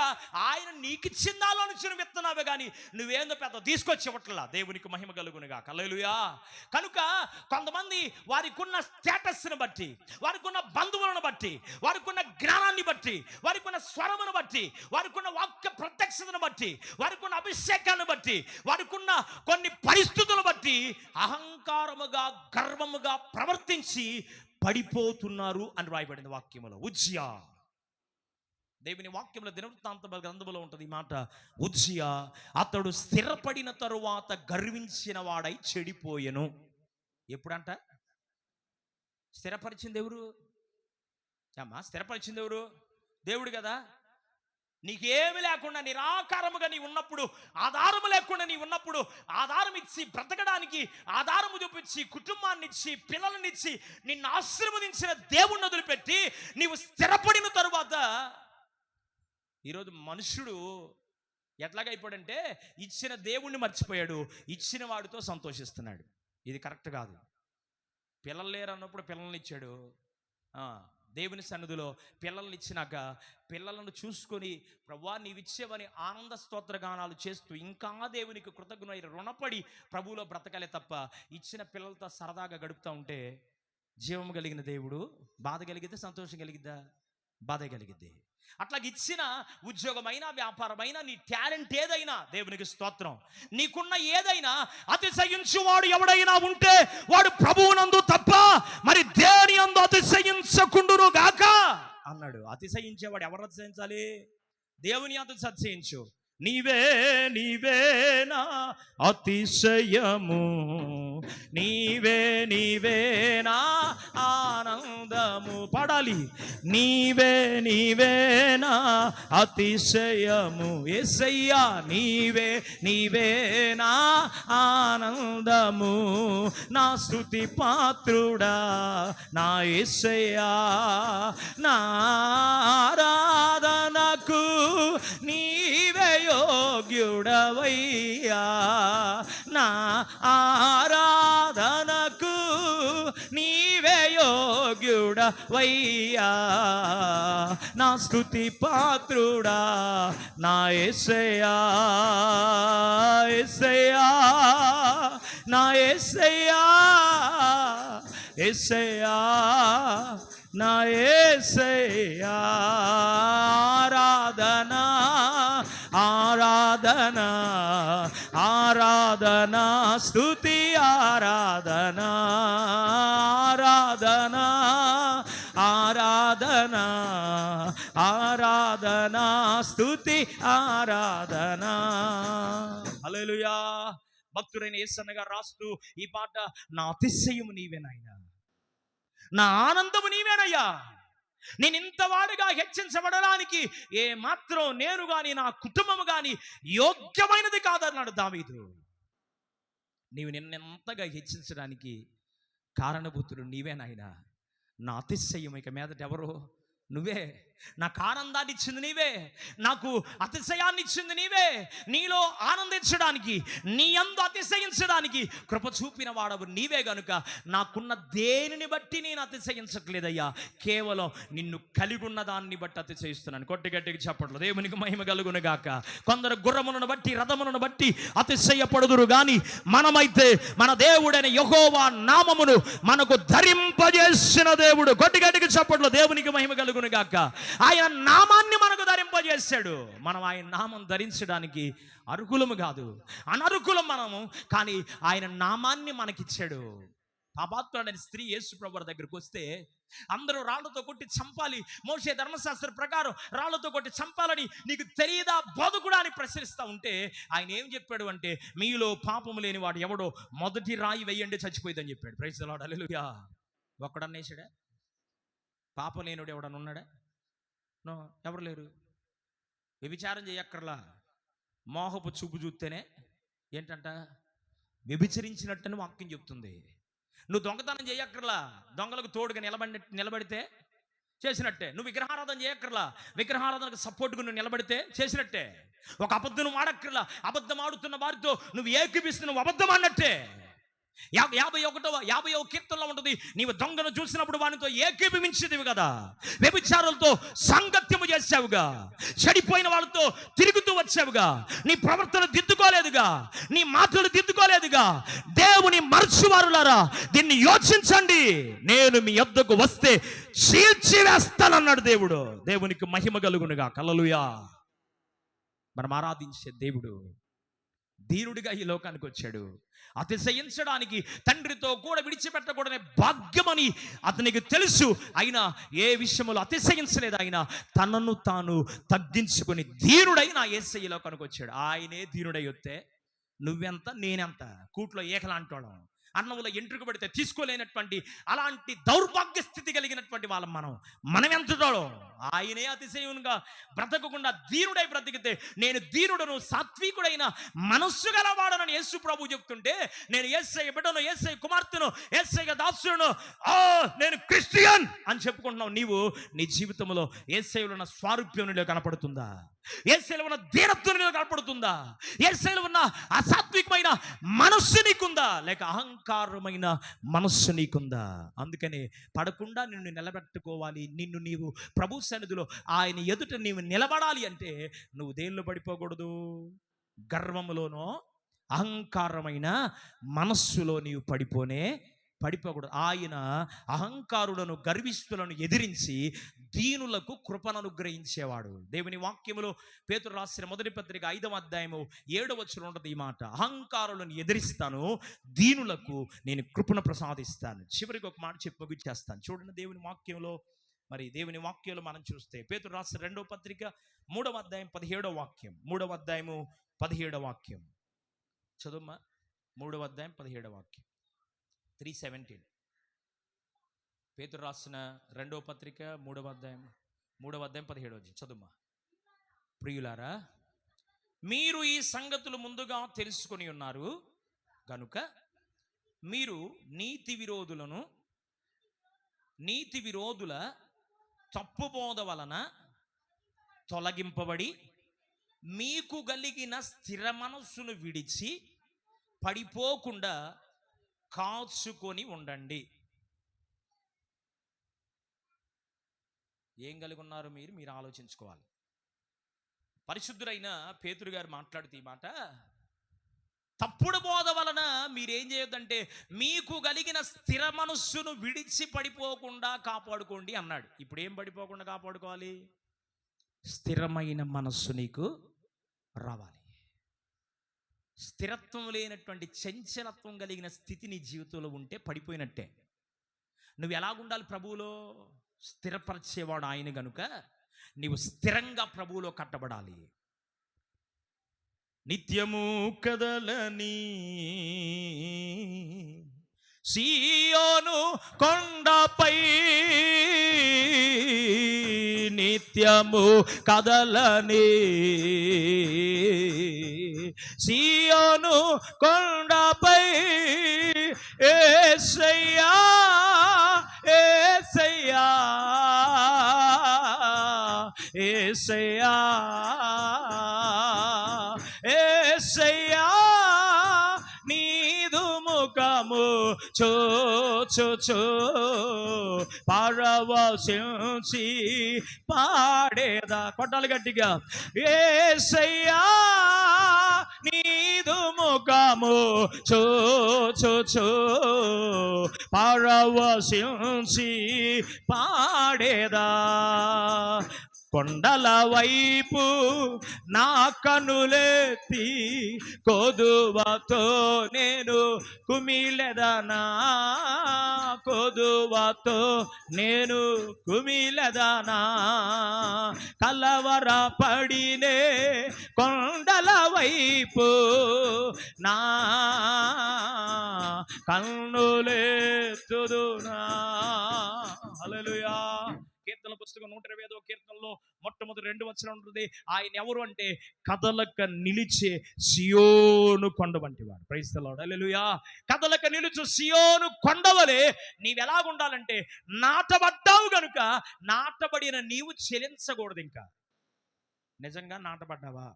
A: ఆయన నీకు ఇచ్చిన దానిలో నుంచి నువ్వు ఇస్తున్నావే, కానీ నువ్వేందో పెద్ద తీసుకొచ్చి ఇవ్వట్లా. దేవునికి మహిమ కలుగునుగా. హల్లెలూయా. కనుక కొంతమంది వారికి ఉన్న స్టేటస్ని బట్టి, వారికి ఉన్న బంధువులను బట్టి, వారికి ఉన్న జ్ఞానాన్ని బట్టి, వారికి ఉన్న స్వరమును బట్టి, వారికి ఉన్న వాక్య ప్రత్యక్షతను బట్టి, వారికి ఉన్న అభిషేకాన్ని బట్టి, వారికి ఉన్న కొన్ని పరిస్థితులను బట్టి అహంకారముగా, గర్వముగా ప్రవర్తించి పడిపోతున్నారు అని రాయబడింది వాక్యములో. ఉజ్జియా, దేవుని వాక్యంలో దినవృత్తాంత గ్రంథములో ఉంటుంది ఈ మాట. ఉజ్జియా అతడు స్థిరపడిన తరువాత గర్వించిన వాడై చెడిపోయెను. ఎప్పుడంట స్థిరపరిచింది ఎవరు? స్థిరపరిచింది ఎవరు? దేవుడు కదా. నీకేమి లేకుండా నిరాకారముగా నీ ఉన్నప్పుడు, ఆధారము లేకుండా నీ ఉన్నప్పుడు, ఆధారం ఇచ్చి బ్రతకడానికి ఆధారము చూపించి, కుటుంబాన్ని ఇచ్చి, పిల్లలనిచ్చి, నిన్ను ఆశీర్వదించిన దేవుణ్ణి వదిలిపెట్టి నీవు స్థిరపడిన తరువాత ఈరోజు మనుషుడు ఎట్లాగైపోయాడంటే, ఇచ్చిన దేవుణ్ణి మర్చిపోయాడు, ఇచ్చిన వాడితో సంతోషిస్తున్నాడు. ఇది కరెక్ట్ కాదు. పిల్లలు లేరు అన్నప్పుడు పిల్లల్ని ఇచ్చాడు. దేవుని సన్నిధిలో పిల్లల్ని ఇచ్చినాక పిల్లలను చూసుకొని ప్రభువా నీవిచ్చేవని ఆనంద స్తోత్ర గానాలు చేస్తూ ఇంకా దేవునికి కృతజ్ఞులై రుణపడి ప్రభువులో బ్రతకాలే తప్ప, ఇచ్చిన పిల్లలతో సరదాగా గడుపుతూ ఉంటే జీవం కలిగిన దేవుడు బాధ కలిగితే సంతోషం కలిగిద్దా? బాధ కలిగిద్ది. అట్లాగ ఇచ్చిన ఉద్యోగమైనా, వ్యాపారమైనా, నీ టాలెంట్ ఏదైనా దేవునికి స్తోత్రం, నీకున్న ఏదైనా అతిశయించువాడు ఎవడైనా ఉంటే వాడు ప్రభువునందు తప్ప మరి దేని యందు అతిశయించకుండును గాక అన్నాడు. అతిశయించేవాడు ఎవరు అతిశయించాలి? దేవుని యందు అతిశయించు. నీవేనా అతిశయము, నీవేనా ఆనందము. పాడాలి. నీవేనా అతిశయము. యేసయ్యా నీవేనా ఆనందము. నా స్తుతి పాత్రుడా నా యేసయ్యా, నా ఆరాధనకు నీవే యోగ్యుడవయ్యా, నా ఆరాధనకు నీవే యోగ్యుడవయ్యా, నా స్తుతి పాత్రుడా నా యేసయ్యా, యేసయ్యా నా యేసయ్యా, యేసయ్యా నా యేసయ్యా. ఆరాధన ఆరాధన ఆరాధన స్తుతి ఆరాధన ఆరాధన ఆరాధన ఆరాధన స్తుతి ఆరాధన. హల్లెలూయా. భక్తుడైన యేసన్న గారు రాస్తూ ఈ పాట, నా అతిశయము నీవే నాయనా, నా ఆనందము నీవేనయ్యా, నేను ఇంతవాడుగా హెచ్చించబడడానికి ఏ మాత్రం నేను గాని నా కుటుంబము గాని యోగ్యమైనది కాదన్నాడు దావీదు. నీవు నిన్నెంతగా హెచ్చించడానికి కారణభూతుడు నీవే నాయనా, నా అతిశయం ఇక మీదట ఎవరు? నువ్వే. నాకు ఆనందాన్ని ఇచ్చింది నీవే, నాకు అతిశయాన్ని ఇచ్చింది నీవే. నీలో ఆనందించడానికి, నీ యందు అతిశయించడానికి కృప చూపిన వాడవు నీవే గనుక నాకున్న దేనిని బట్టి నేను అతిశయించట్లేదయ్యా, కేవలం నిన్ను కలిగి ఉన్న దాన్ని బట్టి అతిశయిస్తున్నాను. గట్టిగా చెప్పట్లు దేవునికి మహిమ కలుగును గాక. కొందరు గుర్రములను బట్టి, రథములను బట్టి అతిశయపడుదురు గాని మనమైతే మన దేవుడైన యెహోవా నామమును మనకు ధరింపజేసిన దేవుడు. గట్టిగా చెప్పట్లు దేవునికి మహిమ కలుగును గాక. ఆయన నామాన్ని మనకు ధరింపజేశాడు. మనం ఆయన నామం ధరించడానికి అర్హులము కాదు, అనర్హులం మనము, కానీ ఆయన నామాన్ని మనకిచ్చాడు. పాపాత్ముడైన స్త్రీ యేసు ప్రభువు దగ్గరికి వస్తే అందరూ రాళ్లతో కొట్టి చంపాలి, మోషే ధర్మశాస్త్ర ప్రకారం రాళ్లతో కొట్టి చంపాలని నీకు తెలియదా బోధకుడా అని ప్రశ్నిస్తూ ఉంటే ఆయన ఏం చెప్పాడు అంటే, మీలో పాపము లేని వాడు ఎవడో మొదటి రాయి వేయండి చచ్చిపోయిందని చెప్పాడు. ప్రైజ్ ది లార్డ్, హల్లెలూయా. ఒక్కడన్నేసాడా? పాపం లేనుడు ఎవడన్నా ఉన్నాడా? నో, ఎవరు లేరు. వ్యభిచారం చేయక్కర్లా, మోహపు చూపు చూస్తేనే ఏంటంట వ్యభిచరించినట్టని వాక్యం చెప్తుంది. నువ్వు దొంగతనం చేయక్కర్లా, దొంగలకు తోడుగా నిలబడితే చేసినట్టే. నువ్వు విగ్రహారాధన చేయక్కర్లా, విగ్రహారాధనకు సపోర్ట్గా నువ్వు నిలబడితే చేసినట్టే. ఒక అబద్ధం ఆడక్కర్లా, అబద్ధం ఆడుతున్న వారితో నువ్వు ఏకీపిస్తే నువ్వు అబద్ధం అన్నట్టే. 51వ కీర్తనలో ఉంటుంది, నీవు దొంగను చూసినప్పుడు వానితో ఏకీభవించేదివి కదా, వ్యభిచారులతో సాంగత్యము చేసావుగా, చెడిపోయిన వాళ్ళతో తిరుగుతూ వచ్చావుగా, నీ ప్రవర్తన దిద్దుకోలేదుగా, నీ మాటలు దిద్దుకోలేదుగా. దేవుని మరచువారులారా దీన్ని యోచించండి, నేను మీ యొద్దకు వస్తే చీల్చివేస్తానన్నాడు దేవుడు. దేవునికి మహిమ కలుగునుగా. హల్లెలూయా. మనం ఆరాధించే దేవుడు దీనుడిగా ఈ లోకానికి వచ్చాడు. అతిశయించడానికి, తండ్రితో కూడా విడిచిపెట్టకూడనే భాగ్యమని అతనికి తెలుసు. అయినా ఏ విషయంలో అతిశయించలేదు. ఆయన తనను తాను తగ్గించుకొని దీనుడై నా యేసయ్య ఈ లోకానికి వచ్చాడు. ఆయనే దీనుడై వస్తే నువ్వెంత నేనెంత, కూట్లో ఏకలాంటోళం, అన్నంలో ఎంట్రుకు పడితే తీసుకోలేనటువంటి అలాంటి దౌర్భాగ్య స్థితి కలిగినటువంటి వాళ్ళం మనం ఎంతటోళం. ఆయనే అతిశయంగా బ్రతకకుండా దీనుడై బ్రతికితే, నేను దీనుడను, సాత్వికుడైన మనస్సు గలవాడనని యేసు ప్రభు చెప్తుంటే, నేను యేసయ్య బిడ్డను, యేసయ్య కుమార్తెను, యేసయ్య దాసులను, నేను క్రిస్టియన్ అని చెప్పుకుంటున్నావు. నీవు నీ జీవితంలో యేసయ్యలో ఉన్న స్వారూప్యం నీలో కనపడుతుందా? యేసయ్యలో ఉన్న దీనత్వం నీలో కనపడుతుందా? యేసయ్యలో ఉన్న అసాత్వికమైన మనస్సు నీకుందా, లేక అహంకారమైన మనస్సు నీకుందా? అందుకని పడకుండా నిన్ను నిలబెట్టుకోవాలి. నిన్ను నీవు ప్రభు సన్నిధిలో ఆయన ఎదుట నీవు నిలబడాలి అంటే నువ్వు దేనిలో పడిపోకూడదు? గర్వములోనో అహంకారమైన మనస్సులో నీవు పడిపోకూడదు. ఆయన అహంకారులను, గర్విష్ఠులను ఎదిరించి దీనులకు కృపను అనుగ్రహించేవాడు. దేవుని వాక్యములో పేతురు రాసిన మొదటి పత్రిక 5వ అధ్యాయము 7వ వచనం ఉంటుంది ఈ మాట, అహంకారులను ఎదిరిస్తాను, దీనులకు నేను కృపను ప్రసాదిస్తాను. చివరికి ఒక మాట చెప్పి ముగించేస్తాను. చూడండి దేవుని వాక్యంలో, మరి దేవుని వాక్యంలో మనం చూస్తే పేతురు రాసిన 2వ పత్రిక 3వ అధ్యాయం 17వ వాక్యం, 3వ అధ్యాయము 17వ వాక్యం చదువుమా. 3వ అధ్యాయం 17వ వాక్యం, 3:17. పేతురు రాసిన 2వ పత్రిక 3వ అధ్యాయం 17వ చదువుమా. ప్రియులారా, మీరు ఈ సంగతులు ముందుగా తెలుసుకొని ఉన్నారు కనుక మీరు నీతి విరోధుల తప్పుబోధ వలన తొలగింపబడి మీకు కలిగిన స్థిర మనస్సును విడిచి పడిపోకుండా కాచుకొని ఉండండి. ఏం కలిగి ఉన్నారు మీరు ఆలోచించుకోవాలి. పరిశుద్ధుడైన పేతురు గారు మాట్లాడుతూ ఈ మాట, తప్పుడు బోధ వలన మీరేం చేయొద్దంటే మీకు కలిగిన స్థిర మనస్సును విడిచి పడిపోకుండా కాపాడుకోండి అన్నాడు. ఇప్పుడు ఏం పడిపోకుండా కాపాడుకోవాలి? స్థిరమైన మనస్సు నీకు రావాలి. స్థిరత్వం లేనటువంటి చంచలత్వం కలిగిన స్థితి నీ జీవితంలో ఉంటే పడిపోయినట్టే. నువ్వు ఎలాగుండాలి? ప్రభువులో స్థిరపరిచేవాడు ఆయన గనుక నీవు స్థిరంగా ప్రభువులో కట్టబడాలి. నిత్యము కదలని సీయోను కొండపై, నిత్యము కదలని సీయోను కొండపై యేసయ్యా యేసయ్యా యేసయ్యా యేసయ్యా నీదు ముఖము చూచుచు పరవశించి పాడేదా. కొట్టాలి గట్టిగా. యేసయ్యా నీదు ముఖము చూచుచు పరవశించి పాడేదా. కొండల వైపు నా కనులెత్తి కొదువతో నేను కుమిలెదనా, కొదువతో నేను కుమిలెదనా. కలవర పడినే కొండల వైపు నా కన్నులెత్తుదునా. హల్లెలూయా. కీర్తన పుస్తకం 125వ కీర్తనలో మొట్టమొదటి 2 వచనం ఉంటుంది. ఆయన ఎవరు అంటే కదలక నిలిచే సియోను కొండ వంటి వాడు. Praise the Lord. హల్లెలూయా. కదలక నిలుచు సియోను కొండవలే నీవెలాగుండాలంటే నాటబడ్డావు గనుక నాటబడిన నీవు చెలించకూడదు. ఇంకా నిజంగా నాటబడ్డావా?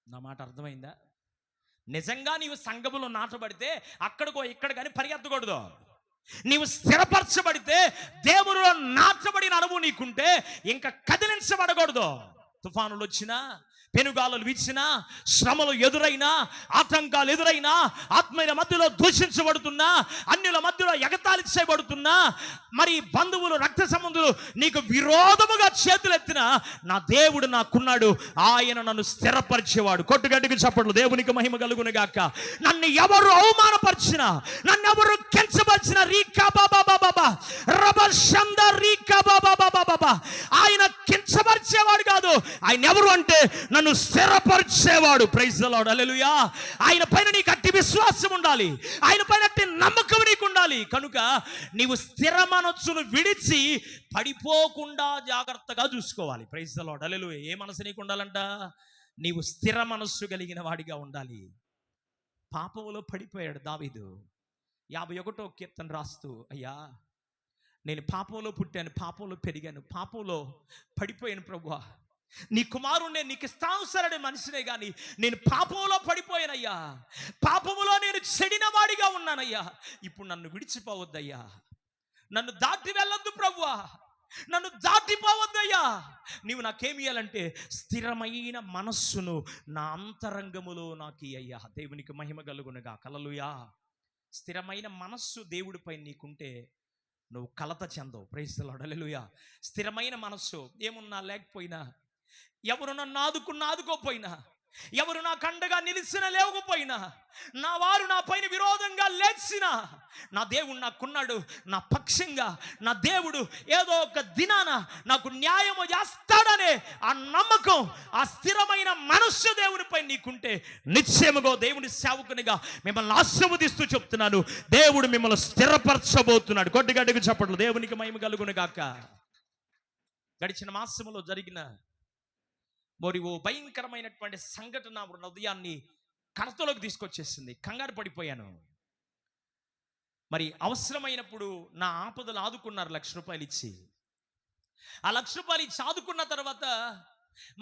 A: నా మాట అర్థమైందా? నిజంగా నీవు సంఘములో నాటబడితే అక్కడికో ఇక్కడ కానీ పరిగెత్తకూడదు. నీవు స్థిరపరచబడితే దేవునిలో నాటబడిన అనుభవం నీకుంటే ఇంకా కదిలించబడకూడదు. తుఫానులు వచ్చినా, పెనుగాలులు వీచినా, శ్రమలు ఎదురైనా, ఆటంకాలు ఎదురైనా, ఆత్మీయుల మధ్యలో దూషించబడుతున్నా, అన్యుల మధ్యలో ఎగతాళి చేయబడుతున్నా, మరి బంధువులు రక్త సంబంధులు నీకు విరోధముగా చేతులెత్తిన నా దేవుడు నాకున్నాడు. ఆయన నన్ను స్థిరపరిచేవాడు. కొట్టుగడ్డికి చప్పట్లు. దేవునికి మహిమ కలుగును గాక. నన్ను ఎవరు అవమానపరిచినా, నన్ను ఎవరు కెంచపరిచిన ఆయన కించపరిచేవాడు కాదు. ఆయన ఎవరు అంటే నన్ను స్థిరపరిచేవాడు. Praise the Lord. హల్లెలూయా. ఆయన పైన నీకు అట్టి విశ్వాసం ఉండాలి, ఆయన పైన అట్టి నమ్మకం నీకు ఉండాలి. కనుక నీవు స్థిర మనస్సును విడిచి పడిపోకుండా జాగ్రత్తగా చూసుకోవాలి. Praise the Lord. హల్లెలూయా. ఏ మనసు నీకు ఉండాలంట? నీవు స్థిర మనస్సు కలిగిన వాడిగా ఉండాలి. పాపములో పడిపోయాడు దావీదు. 51వ కీర్తన రాస్తూ, అయ్యా నేను పాపంలో పుట్టాను, పాపంలో పెరిగాను, పాపంలో పడిపోయాను ప్రభువా. నీ కుమారుణ్ణి నీకు ఇష్టానుసరణ మనిషినే కానీ నేను పాపంలో పడిపోయానయ్యా, పాపములో నేను చెడిన వాడిగా ఉన్నానయ్యా. ఇప్పుడు నన్ను విడిచిపోవద్దయ్యా, నన్ను దాటి వెళ్ళొద్దు ప్రభువా, నన్ను దాటిపోవద్దయ్యా. నీవు నాకేమి ఇయ్యాలంటే స్థిరమైన మనస్సును నా అంతరంగములో నాకు అయ్యా. దేవునికి మహిమ కలుగునుగా. హల్లెలూయా. స్థిరమైన మనస్సు దేవుడిపై నీకుంటే నువ్వు కలత చెందవు. Praise the Lord. హల్లెలూయా. స్థిరమైన మనస్సు, ఏమున్నా లేకపోయినా, ఎవరు నన్ను ఆదుకోపోయినా, ఎవరు నా కండగా నిలిచిన లేవకపోయినా, నా వారు నా పైన విరోధంగా లేచినా, నా దేవుడు నాకున్నాడు, నా పక్షంగా నా దేవుడు ఏదో ఒక దినాన నాకు న్యాయము చేస్తాడనే ఆ నమ్మకం, ఆ స్థిరమైన మనస్సు దేవునిపై నీకుంటే నిశ్చయముగా దేవుని సేవకునిగా మిమ్మల్ని ఆశీర్వదిస్తూ చెప్తున్నాను, దేవుడు మిమ్మల్ని స్థిరపరచబోతున్నాడు. కొద్దిగడ్డకు చెప్పట్లు. దేవునికి మహిమ కలుగును గాక. గడిచిన మాసములో జరిగిన మరి ఓ భయంకరమైనటువంటి సంఘటన హృదయాన్ని కడతలోకి తీసుకొచ్చేసింది. కంగారు పడిపోయాను. మరి అవసరమైనప్పుడు నా ఆపదలు ఆదుకున్నారు ₹1,00,000 ఇచ్చి. ఆ ₹1,00,000 ఇచ్చి ఆదుకున్న తర్వాత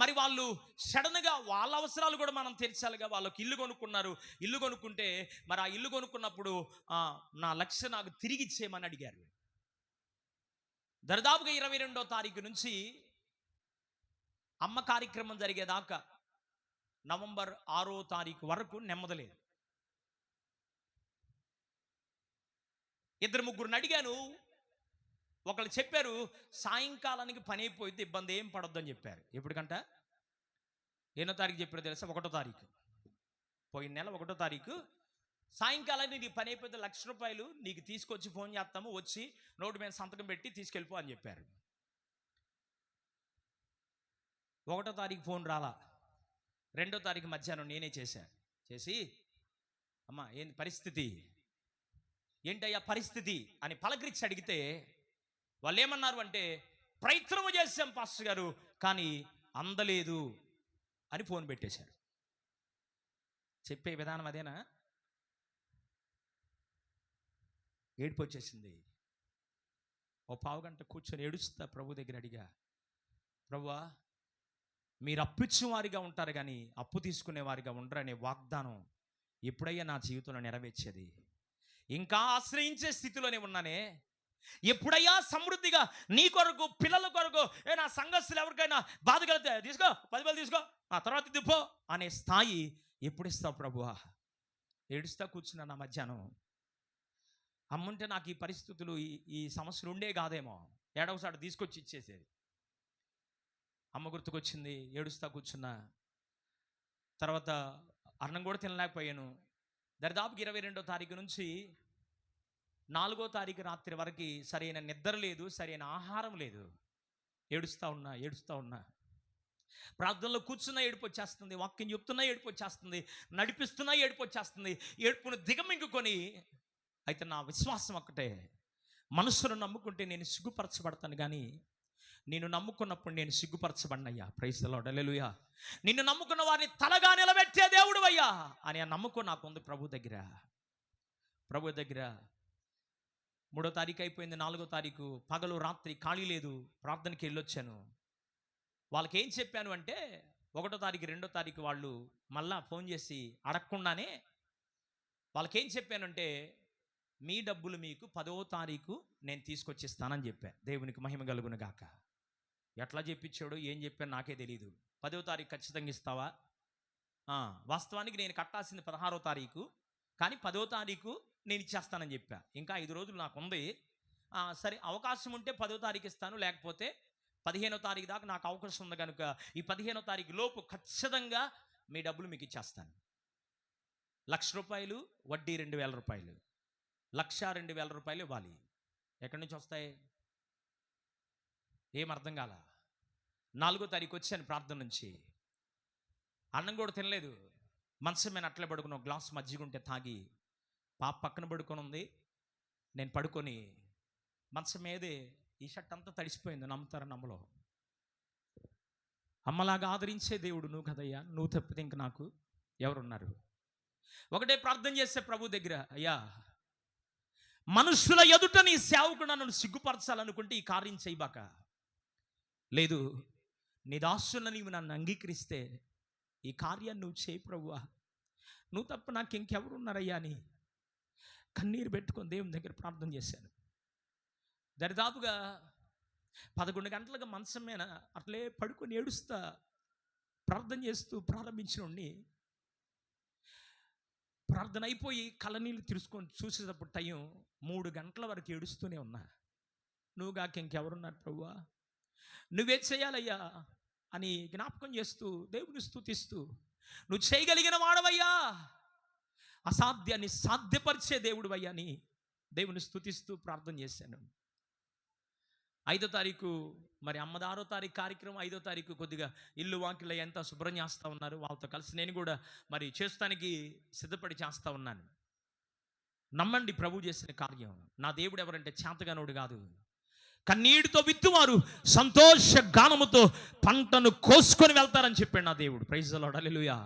A: మరి వాళ్ళు సడన్గా వాళ్ళ అవసరాలు కూడా మనం తీర్చాలిగా. వాళ్ళకి ఇల్లు కొనుక్కున్నారు. ఇల్లు కొనుక్కుంటే మరి ఆ ఇల్లు కొనుక్కున్నప్పుడు నా ₹1,00,000 నాకు తిరిగి ఇచ్చేయమని అడిగారు. దరిదాపుగా 22వ తారీఖు నుంచి అమ్మ కార్యక్రమం జరిగేదాకా నవంబర్ 6వ తారీఖు వరకు నెమ్మదలేదు. 2-3 అడిగాను. ఒకళ్ళు చెప్పారు సాయంకాలానికి పని అయిపోయింది, ఇబ్బంది ఏం పడొద్దు అని చెప్పారు. ఎప్పటికంట ఎన్నో తారీఖు చెప్పారో తెలుసా? 1వ తారీఖు, పోయిన నెల 1వ తారీఖు సాయంకాలానికి నీకు పని అయిపోతే ₹1,00,000 నీకు తీసుకొచ్చి ఫోన్ చేస్తాము, వచ్చి నోటు మీద సంతకం పెట్టి తీసుకెళ్ళిపో అని చెప్పారు. 1వ తారీఖు ఫోన్ రాలా. 2వ తారీఖు మధ్యాహ్నం నేనే చేసి అమ్మా ఏంటి పరిస్థితి, ఏంటయ్యా పరిస్థితి అని పలకరించి అడిగితే వాళ్ళు ఏమన్నారు అంటే, ప్రయత్నము చేశాం పాస్టర్ గారు కానీ అందలేదు అని ఫోన్ పెట్టేశారు. చెప్పే విధానం అదేనా? ఏడుపు వచ్చేసింది. ఓ పావుగంట కూర్చొని ఏడుస్తా ప్రభు దగ్గర అడిగా, ప్రభువా, మీరు అప్పు ఇచ్చిన వారిగా ఉంటారు కానీ అప్పు తీసుకునే వారిగా ఉండరు అనే వాగ్దానం ఎప్పుడయ్యా నా జీవితంలో నెరవేర్చేది? ఇంకా ఆశ్రయించే స్థితిలోనే ఉన్నానే. ఎప్పుడయ్యా సమృద్ధిగా నీ కొరకు, పిల్లల కొరకు, నా సంఘస్థులు ఎవరికైనా బాధ కలిగితే తీసుకో, 10,000 తీసుకో, ఆ తర్వాత దిప్పో అనే స్థాయి ఎప్పుడు ఇస్తావు ప్రభువా? ఏడుస్తా కూర్చున్నా నా మధ్యాహ్నం. అమ్ముంటే నాకు ఈ పరిస్థితులు, ఈ సమస్యలు ఉండే కాదేమో. ఏడవసారి తీసుకొచ్చి ఇచ్చేసేది. అమ్మ గుర్తుకొచ్చింది, ఏడుస్తా కూర్చున్నా. తర్వాత అన్నం కూడా తినలేకపోయాను. దరిదాపుకి 22వ తారీఖు నుంచి 4వ తారీఖు రాత్రి వరకు సరైన నిద్ర లేదు, సరైన ఆహారం లేదు. ఏడుస్తూ ఉన్నా. ప్రార్థనలో కూర్చున్నా ఏడుపు వచ్చేస్తుంది, వాక్యం చెప్తున్నా ఏడుపు వచ్చేస్తుంది, నడిపిస్తున్నా ఏడుపు వచ్చేస్తుంది. ఏడుపును దిగమింగుకొని, అయితే నా విశ్వాసం ఒక్కటే, మనుషులను నమ్ముకుంటే నేను సిగ్గుపరచబడతాను కానీ నేను నమ్ముకున్నప్పుడు నేను సిగ్గుపరచబడినయ్యా. ప్రైజ్ ది లార్డ్, హల్లెలూయా. నిన్ను నమ్ముకున్న వారిని తలగా నిలబెట్టే దేవుడు అయ్యా అని ఆ నమ్మకం నాకు ఉంది ప్రభు దగ్గర. 3వ తారీఖు అయిపోయింది, 4వ తారీఖు పగలు రాత్రి ఖాళీ లేదు, ప్రార్థనకి వెళ్ళొచ్చాను. వాళ్ళకి ఏం చెప్పాను అంటే 1వ తారీఖు 2వ తారీఖు వాళ్ళు మళ్ళా ఫోన్ చేసి అడగకుండానే వాళ్ళకి ఏం చెప్పానంటే, మీ డబ్బులు మీకు 10వ తారీఖు నేను తీసుకొచ్చిస్తానని చెప్పా. దేవునికి మహిమ కలుగును గాక. ఎట్లా చెప్పించాడో ఏం చెప్పాను నాకే తెలియదు. 10వ తారీఖు ఖచ్చితంగా ఇస్తావా? వాస్తవానికి నేను కట్టాల్సింది 16వ తారీఖు, కానీ 10వ తారీఖు నేను ఇచ్చేస్తానని చెప్పా. ఇంకా 5 రోజులు నాకు ఉంది. సరే, అవకాశం ఉంటే 10వ తారీఖు ఇస్తాను, లేకపోతే 15వ తారీఖు దాకా నాకు అవకాశం ఉంది కనుక ఈ 15వ తారీఖు లోపు ఖచ్చితంగా మీ డబ్బులు మీకు ఇచ్చేస్తాను. ₹1,00,000 వడ్డీ ₹2,000, ₹1,02,000 ఇవ్వాలి. ఎక్కడి నుంచి వస్తాయి? ఏం అర్థం కాల. 4వ తారీఖు వచ్చాను ప్రార్థన నుంచి, అన్నం కూడా తినలేదు, మంచం మీద అట్లే పడుకుని ఒక గ్లాస్ మజ్జిగ ఉంటే తాగి, పాప పక్కన పడుకొని ఉంది, నేను పడుకొని మంచం మీదే ఈ షర్ట్ అంతా తడిసిపోయింది. నమ్ముతారా నమ్మలో? అమ్మలాగా ఆదరించే దేవుడు నువ్వు కదయ్యా, నువ్వు తప్పితే ఇంక నాకు ఎవరున్నారు? ఒకటే ప్రార్థన చేసే ప్రభు దగ్గర, అయ్యా మనుషుల ఎదుట నీ సేవకుడు నన్ను సిగ్గుపరచాలనుకుంటే ఈ కార్యం చేయబాక. లేదు, నీ దాసులను నీవు నన్ను అంగీకరిస్తే ఈ కార్యాన్ని నువ్వు చేయి ప్రభువా, నువ్వు తప్ప నాకు ఇంకెవరున్నారయ్యా అని కన్నీరు పెట్టుకొని దేవుని దగ్గర ప్రార్థన చేశాను. దరిదాపుగా 11 గంటలకు మంచం మీద అట్లే పడుకొని ఏడుస్తా ప్రార్థన చేస్తూ ప్రారంభించినోడిని, ప్రార్థన అయిపోయి కళ్ళనీళ్ళు తిరుచుకొని చూసేటప్పుడు టైం 3 గంటల వరకు ఏడుస్తూనే ఉన్నా. నువ్వు కాక ఇంకెవరున్నారు ప్రభువా, నువ్వే చేయాలయ్యా అని జ్ఞాపకం చేస్తూ దేవుని స్తుతిస్తూ, నువ్వు చేయగలిగిన వాడవయ్యా, అసాధ్యాన్ని సాధ్యపరిచే దేవుడు అయ్యా అని దేవుని స్తుతిస్తూ ప్రార్థన చేశాను. 5వ తారీఖు మరి అమ్మది 6వ తారీఖు కార్యక్రమం. 5వ తారీఖు కొద్దిగా ఇల్లు వాకిళ్ళు ఎంత శుభ్రం చేస్తూ ఉన్నారు, వాళ్ళతో కలిసి నేను కూడా మరి చేస్తానికి సిద్ధపడి చేస్తూ ఉన్నాను. నమ్మండి, ప్రభు చేసిన కార్యం. నా దేవుడు ఎవరంటే చేతగానోడు కాదు, కన్నీటితో విత్తువారు సంతోష గానముతో పంటను కోసుకొని వెళ్తారని చెప్పాడు నా దేవుడు. ప్రైజ్ ది లార్డ్, హల్లెలూయా.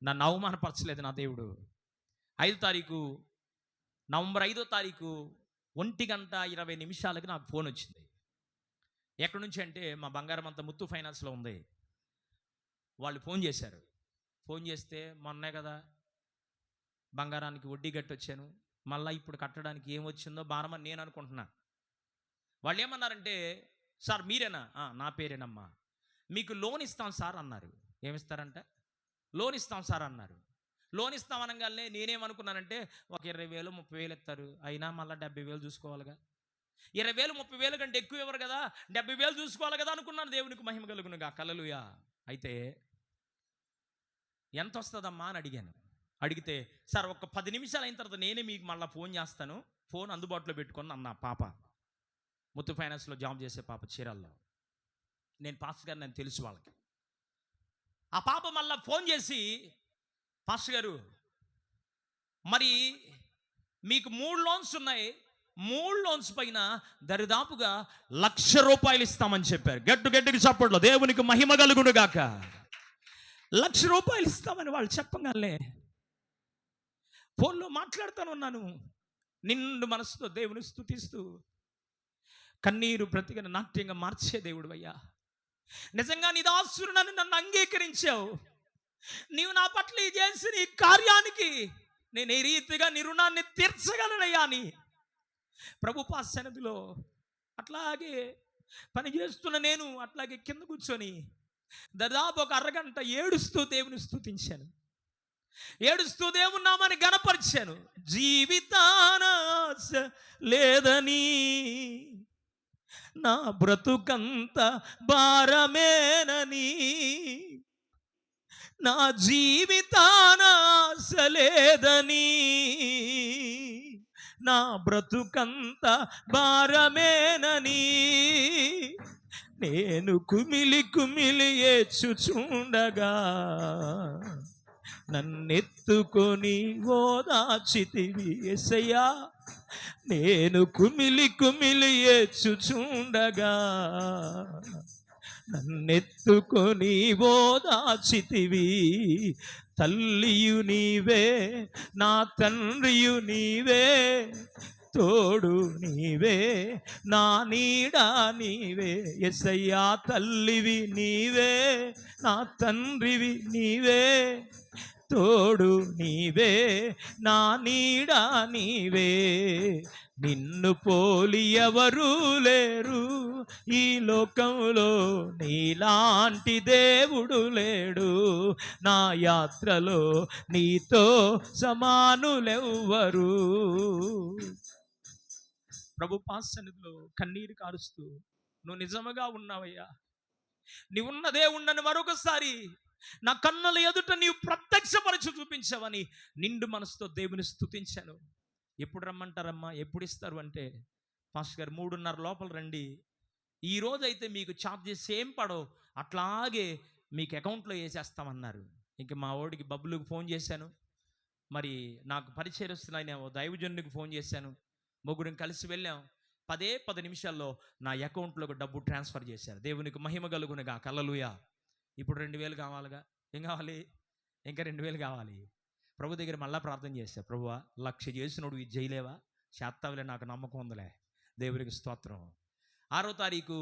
A: నన్ను అవమానపరచలేదు నా దేవుడు. 5వ తారీఖు నవంబర్ 5వ తారీఖు 1:20 నాకు ఫోన్ వచ్చింది. ఎక్కడి నుంచి అంటే మా బంగారం అంతా ముత్తు ఫైనాన్స్లో ఉంది. వాళ్ళు ఫోన్ చేశారు. ఫోన్ చేస్తే మొన్నే కదా బంగారానికి వడ్డీ కట్టి వచ్చాను, మళ్ళీ ఇప్పుడు కట్టడానికి ఏం వచ్చిందో భారమని నేను అనుకుంటున్నా. వాళ్ళు ఏమన్నారంటే, సార్ మీరేనా? నా పేరేనమ్మా, మీకు లోన్ ఇస్తాం సార్ అన్నారు. ఏమిస్తారంట? లోన్ ఇస్తాం సార్ అన్నారు. లోన్ ఇస్తాం అనగానే నేనేమనుకున్నానంటే ఒక 20,000 30,000 ఇస్తారు, అయినా మళ్ళీ 70,000 చూసుకోవాలిగా. 20,000 30,000 కంటే ఎక్కువ ఇవ్వరు కదా, 70,000 చూసుకోవాలి కదా అనుకున్నాను. దేవునికి మహిమ కలుగునుగా, హల్లెలూయా. అయితే ఎంత వస్తుందమ్మా అని అడిగాను. అడిగితే, సార్ ఒక 10 నిమిషాలు అయిన తర్వాత నేనే మీకు మళ్ళీ ఫోన్ చేస్తాను, ఫోన్ అందుబాటులో పెట్టుకొని అన్న పాప, ముత్తు ఫైనాన్స్లో జాబ్ చేసే పాప, చీరాల్లో. నేను పాస్టర్ గారు, నేను తెలుసు వాళ్ళకి. ఆ పాప మళ్ళీ ఫోన్ చేసి, పాస్టర్ గారు మరి మీకు 3 లోన్స్ ఉన్నాయి, 3 లోన్స్ పైన దరిదాపుగా ₹1,00,000 ఇస్తామని చెప్పారు. గట్టికి చప్పట్లో దేవునికి మహిమ కలుగును గాక. ₹1,00,000 ఇస్తామని వాళ్ళు చెప్పగానే ఫోన్లో మాట్లాడుతానున్నాను, నిండు మనసుతో దేవుని స్తుతిస్తూ. కన్నీరు బ్రతికిన నాట్యంగా మార్చే దేవుడు అయ్యా, నిజంగా నీ దాసుడునని నన్ను అంగీకరించావు. నీవు నా పట్ల ఈ చేసిన ఈ కార్యానికి నేను ఈ రీతిగా నీ రుణాన్ని తీర్చగలనయ్యా అని ప్రభు సన్నిధిలో అట్లాగే పని చేస్తున్న నేను అట్లాగే కింద కూర్చొని దాదాపు ఒక అరగంట ఏడుస్తూ దేవుని స్తుతించాను. ఏడుస్తూ దేవుని నామాన్ని గణపరిచాను. జీవితాన ఆశ లేదని నా బ్రతుకంత భారమేనని, నా జీవితాన ఆశ లేదని నా బ్రతుకంత భారమేనని నేను కుమిలి కుమిలి ఏడ్చుచుండగా నన్నెత్తుకొని ఓదార్చితివి యేసయ్యా. నేను కుమిలి కుమిలి ఏడ్చుచుండగా నన్నెత్తుకొని ఓదార్చితివి. తల్లియు నీవే, నా తండ్రియు నీవే, తోడు నీవే, నా నీడా నీవే యేసయ్యా. తల్లివి నీవే, నా తండ్రివి నీవే, తోడు నీవే, నా నీడా నీవే. నిన్ను పోలి ఎవరూ లేరు ఈ లోకంలో, నీలాంటి దేవుడు లేడు. నా యాత్రలో నీతో సమానులెవ్వరు. ప్రభు సన్నిధిలో కన్నీరు కారుస్తూ, నువ్వు నిజముగా ఉన్నావయ్యా, నీవు ఉన్న దేవుణ్ణని మరొకసారి నా కన్నుల ఎదుట నీవు ప్రత్యక్షపరచు చూపించావని నిండు మనసుతో దేవుని స్తుతించాను. ఎప్పుడు రమ్మంటారమ్మా, ఎప్పుడు ఇస్తారు అంటే, పాస్టర్ గారు 3:30 లోపల రండి, ఈ రోజైతే మీకు ఛార్జెస్ ఏం పడో అట్లాగే మీకు అకౌంట్లో వేసేస్తామన్నారు. ఇంక మా వాడికి బబ్బులకు ఫోన్ చేశాను, మరి నాకు పరిచయస్తున్న ఓ దైవజనుడికి ఫోన్ చేశాను. ముగ్గురం కలిసి వెళ్ళాం. 10 నిమిషాల్లో నా అకౌంట్లోకి డబ్బు ట్రాన్స్ఫర్ చేశారు. దేవునికి మహిమ కలుగునుగా. హల్లెలూయా. ఇప్పుడు 2,000 కావాలిగా, ఏం కావాలి? ఇంకా 2,000 కావాలి. ప్రభు దగ్గర మళ్ళీ ప్రార్థన చేశా, ప్రభువా 1,00,000 చేసినోడు ఇది చేయలేవా? చేస్తావులే, నాకు నమ్మకం ఉందిలే. దేవునికి స్తోత్రం. 6వ తారీఖు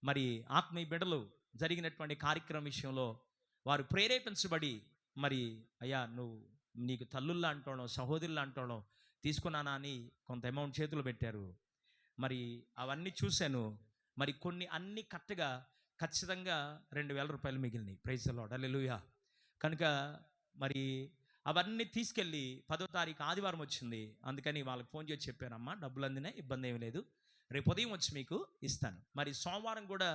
A: మరి ఆత్మీయ బిడ్డలు జరిగినటువంటి కార్యక్రమం విషయంలో వారు ప్రేరేపించబడి, మరి అయ్యా నువ్వు నీకు తల్లుల్లా అంటాడో సహోదరుల్లా అంటాడో తీసుకున్నానా అని కొంత అమౌంట్ చేతులు పెట్టారు. మరి అవన్నీ చూశాను. మరి కొన్ని అన్ని కరెక్ట్గా ఖచ్చితంగా 2,000 రూపాయలు మిగిలినాయి. Praise the Lord, hallelujah. కనుక మరి అవన్నీ తీసుకెళ్ళి 10వ తారీఖు ఆదివారం వచ్చింది. అందుకని వాళ్ళకి ఫోన్ చేసి చెప్పానమ్మా, డబ్బులు అందినాయి, ఇబ్బంది ఏమి లేదు, రేపు ఉదయం వచ్చి మీకు ఇస్తాను. మరి సోమవారం కూడా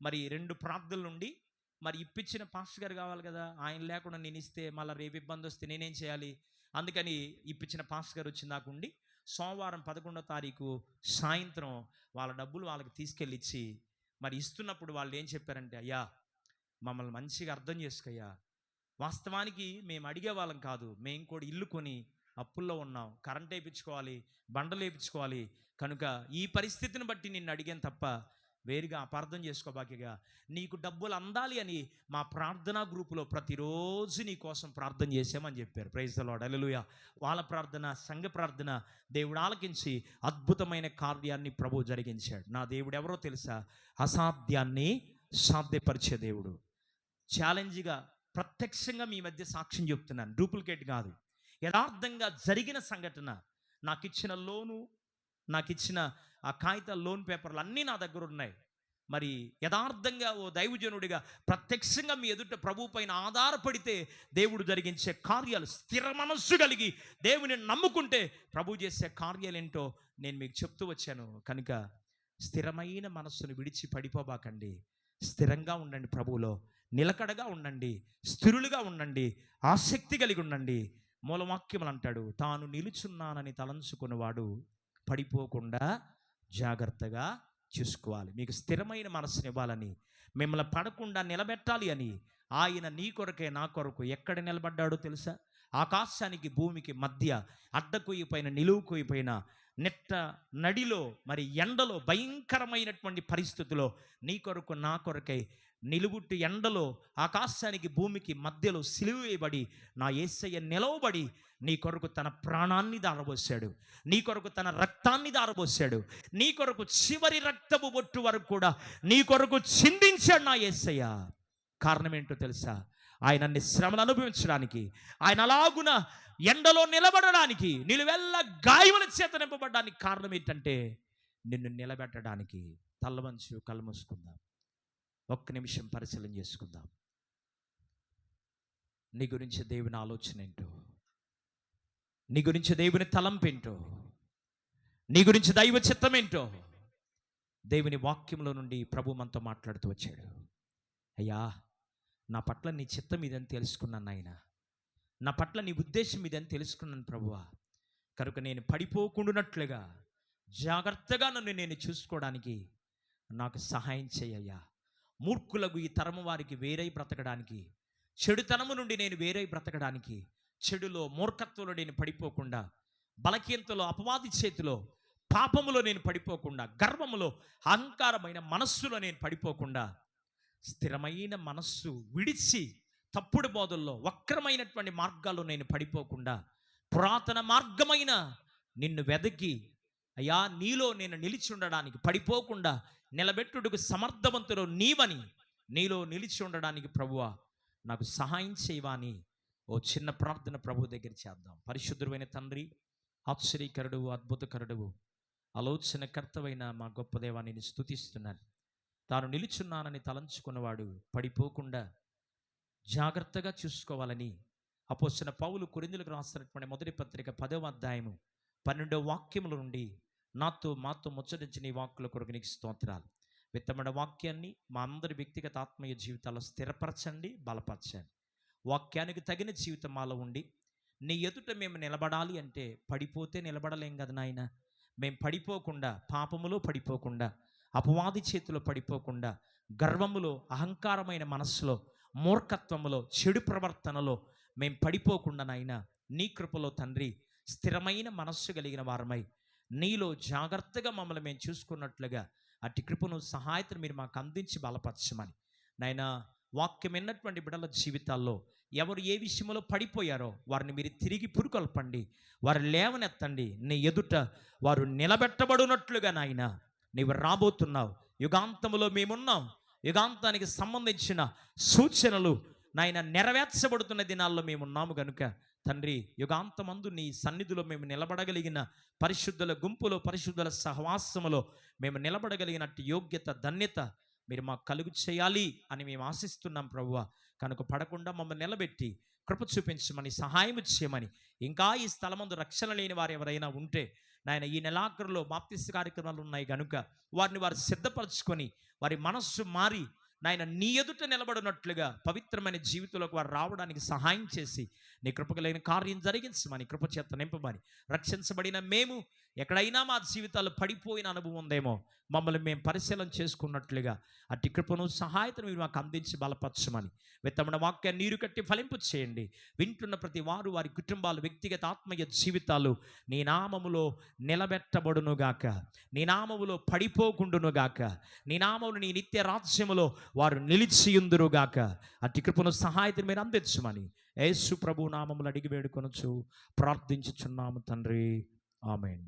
A: మరి 2 ప్రార్థనలు నుండి మరి ఇప్పించిన పాస్టర్ గారు కావాలి కదా, ఆయన లేకుండా నేను ఇస్తే మళ్ళీ రేపు ఇబ్బంది వస్తే నేనేం చేయాలి? అందుకని ఇప్పించిన పాస్టర్ గారు వచ్చింది నాకుండి సోమవారం 11వ తారీఖు సాయంత్రం వాళ్ళ డబ్బులు వాళ్ళకి తీసుకెళ్ళి ఇచ్చి, మరి ఇస్తున్నప్పుడు వాళ్ళు ఏం చెప్పారంటే, అయ్యా మమ్మల్ని మంచిగా అర్థం చేసుకోయ్యా, వాస్తవానికి మేము అడిగే వాళ్ళం కాదు, మేము కూడా ఇల్లు కొని అప్పుల్లో ఉన్నాం, కరెంట్ వేయించుకోవాలి, బండలు వేయించుకోవాలి, కనుక ఈ పరిస్థితిని బట్టి నిన్ను అడిగాను తప్ప వేరుగా అపార్థం చేసుకోబాకిగా, నీకు డబ్బులు అందాలి అని మా ప్రార్థనా గ్రూపులో ప్రతిరోజు నీ కోసం ప్రార్థన చేసామని చెప్పారు. ప్రైజ్ ది లార్డ్, హల్లెలూయా. వాళ్ళ ప్రార్థన, సంఘ ప్రార్థన దేవుడు ఆలకించి అద్భుతమైన కార్యాన్ని ప్రభు జరిగించాడు. నా దేవుడు ఎవరో తెలుసా? అసాధ్యాన్ని సాధ్యపరిచే దేవుడు. ఛాలెంజ్గా ప్రత్యక్షంగా మీ మధ్య సాక్ష్యం చెప్తున్నాను, డూప్లికేట్ కాదు, యథార్థంగా జరిగిన సంఘటన. నాకు ఇచ్చిన లోను, నాకు ఇచ్చిన ఆ కాగిత లోన్ పేపర్లు అన్నీ నా దగ్గర ఉన్నాయి. మరి యథార్థంగా ఓ దైవజనుడిగా ప్రత్యక్షంగా మీ ఎదుట ప్రభు పైన ఆధారపడితే దేవుడు జరిగించే కార్యాలు, స్థిర మనస్సు కలిగి దేవుని నమ్ముకుంటే ప్రభు చేసే కార్యాలు ఏంటో నేను మీకు చెప్తూ వచ్చాను. కనుక స్థిరమైన మనస్సును విడిచి పడిపోబాకండి, స్థిరంగా ఉండండి, ప్రభువులో నిలకడగా ఉండండి, స్థిరులుగా ఉండండి, ఆసక్తి కలిగి ఉండండి. మూలవాక్యములు అంటాడు, తాను నిలుచున్నానని తలంచుకున్నవాడు పడిపోకుండా జాగ్రత్తగా చూసుకోవాలి. మీకు స్థిరమైన మనసుని ఇవ్వాలని, మిమ్మల్ని పడకుండా నిలబెట్టాలి అని ఆయన నీ కొరకే నా కొరకు ఎక్కడ నిలబడ్డాడో తెలుసా? ఆకాశానికి భూమికి మధ్య అడ్డకొయ్యి పైన, నిలువు కొయ్యి పైన, నెట్ట నడిలో, మరి ఎండలో, భయంకరమైనటువంటి పరిస్థితుల్లో నీ కొరకు నా కొరకై నిలువుట్టు ఎండలో ఆకాశానికి భూమికి మధ్యలో సిలువ వేయబడి నా యేసయ్య నిలవబడి నీ కొరకు తన ప్రాణాన్ని దారబోసాడు, నీ కొరకు తన రక్తాన్ని దారబోసాడు, నీ కొరకు చివరి రక్తపు బొట్టు వరకు కూడా నీ కొరకు చిందించాడు నా యేసయ్య. కారణం ఏంటో తెలుసా? ఆయన అన్ని శ్రమలు అనుభవించడానికి, ఆయన అలాగున ఎండలో నిలబడడానికి, నిలువెల్ల గాయముల చేత నింపబడడానికి కారణం ఏంటంటే నిన్ను నిలబెట్టడానికి. తల్లవంచు కళ్ళు మూసుకుందాం, ఒక్క నిమిషం పరిశీలన చేసుకుందాం. నీ గురించి దేవుని ఆలోచన ఏంటో, నీ గురించి దేవుని తలంపేంటో, నీ గురించి దైవ చిత్తం ఏంటో దేవుని వాక్యంలో నుండి ప్రభు మనతో మాట్లాడుతూ వచ్చాడు. అయ్యా, నా పట్ల నీ చిత్తం ఇదని తెలుసుకున్నాను నాయన, నా పట్ల నీ ఉద్దేశం ఇదని తెలుసుకున్నాను ప్రభువా. కనుక నేను పడిపోకుండానట్లుగా జాగ్రత్తగా నన్ను నేను చూసుకోవడానికి నాకు సహాయం చేయ్యా. మూర్ఖులకు ఈ తరము వారికి వేరై బ్రతకడానికి, చెడుతనము నుండి నేను వేరై బ్రతకడానికి, చెడులో మూర్ఖత్వంలో నేను పడిపోకుండా, బలహీనతలో అపవాది చేతిలో పాపములో నేను పడిపోకుండా, గర్వములో అహంకారమైన మనస్సులో నేను పడిపోకుండా, స్థిరమైన మనస్సు విడిచి తప్పుడు బోధల్లో వక్రమైనటువంటి మార్గాల్లో నేను పడిపోకుండా, పురాతన మార్గమైన నిన్ను వెదకి అయ్యా నీలో నేను నిలిచి ఉండడానికి, పడిపోకుండా నిలబెట్టుటకు సమర్థవంతుడు నీవని, నీలో నిలిచి ఉండడానికి ప్రభువా నాకు సహాయం చేయవా అని ఓ చిన్న ప్రార్థన ప్రభు దగ్గర చేద్దాం. పరిశుద్ధుడైన తండ్రి, ఆశ్చర్యకరుడు, అద్భుతకరుడు, ఆలోచనకర్తవైన మా గొప్ప దేవా నేను స్తుతిస్తున్నాను. తాను నిలుచున్నానని తలంచుకున్నవాడు పడిపోకుండా జాగ్రత్తగా చూసుకోవాలని అపోస్తలుడైన పౌలు కొరింథీయులకు రాసినటువంటి మొదటి పత్రిక 10వ అధ్యాయము 12వ వాక్యముల నుండి మాతో ముచ్చటించిన ఈ వాక్కుల కొరకు నీకు స్తోత్రాలు. విత్తమైన వాక్యాన్ని మా అందరి వ్యక్తిగత ఆత్మీయ జీవితాల్లో స్థిరపరచండి, బలపరచండి. వాక్యానికి తగిన జీవితం మాలో ఉండి నీ ఎదుట మేము నిలబడాలి అంటే పడిపోతే నిలబడలేం కదా నాయన. మేము పడిపోకుండా, పాపములో పడిపోకుండా, అపవాది చేతిలో పడిపోకుండా, గర్వములో, అహంకారమైన మనస్సులో, మూర్ఖత్వములో, చెడు ప్రవర్తనలో మేము పడిపోకుండా నాయన నీ కృపలో తండ్రి స్థిరమైన మనస్సు కలిగిన వారమై నీలో జాగ్రత్తగా మమ్మల్ని మేము చూసుకున్నట్లుగా అట్టి కృపను సహాయతను మీరు మాకు అందించి బలపరచమని నాయన. వాక్యం విన్నటువంటి బిడ్డల జీవితాల్లో ఎవరు ఏ విషయంలో పడిపోయారో వారిని మీరు తిరిగి పురుకొల్పండి, వారు లేవనెత్తండి. నీ ఎదుట వారు నిలబెట్టబడినట్లుగా నాయన నీవు రాబోతున్నావు. యుగాంతములో మేమున్నాం. యుగాంతానికి సంబంధించిన సూచనలు నాయన నెరవేర్చబడుతున్న దినాల్లో మేమున్నాము కనుక తండ్రి, యుగాంతమందు నీ సన్నిధిలో మేము నిలబడగలిగిన, పరిశుద్ధుల గుంపులో, పరిశుద్ధుల సహవాసములో మేము నిలబడగలిగినట్టు యోగ్యత, ధన్యత మీరు మాకు కలుగు చేయాలి అని మేము ఆశిస్తున్నాం ప్రభువా. కనుక పడకుండా మమ్మల్ని నిలబెట్టి కృప చూపించమని, సహాయం చేయమని. ఇంకా ఈ స్థలమందు రక్షణ లేని వారు ఎవరైనా ఉంటే నాయన ఈ నెలాఖరులో బాప్తిస్మ కార్యక్రమాలు ఉన్నాయి కనుక వారిని వారు సిద్ధపరచుకొని వారి మనస్సు మారి నాయన నీ ఎదుట నిలబడినట్లుగా పవిత్రమైన జీవితంలోకి వారు రావడానికి సహాయం చేసి నీ కృపకలైన కార్యం జరిగించమని, కృపచేత నింపమని. రక్షించబడిన మేము ఎక్కడైనా మా జీవితాలు పడిపోయిన అనుభవం ఉందేమో మమ్మల్ని మేము పరిశీలన చేసుకున్నట్లుగా అట్టి కృపను సహాయతను మీరు మాకు అందించి బలపరచమని. విత్తమైన వాక్యాన్ని నీరు కట్టి ఫలింపు చేయండి. వింటున్న ప్రతి వారు వారి కుటుంబాలు, వ్యక్తిగత ఆత్మీయ జీవితాలు నీ నామములో నిలబెట్టబడునుగాక, నీ నామములో పడిపోకుండునుగాక, నీ నామములు నీ నిత్య రాజ్యములో వారు నిలిచియుందురుగాక. అట్టి కృపను సహాయతను మీరు అందించమని యేసు ప్రభు నామములు అడిగి వేడుకొనుచు ప్రార్థించుచున్నాము తండ్రి. ఆమేన్.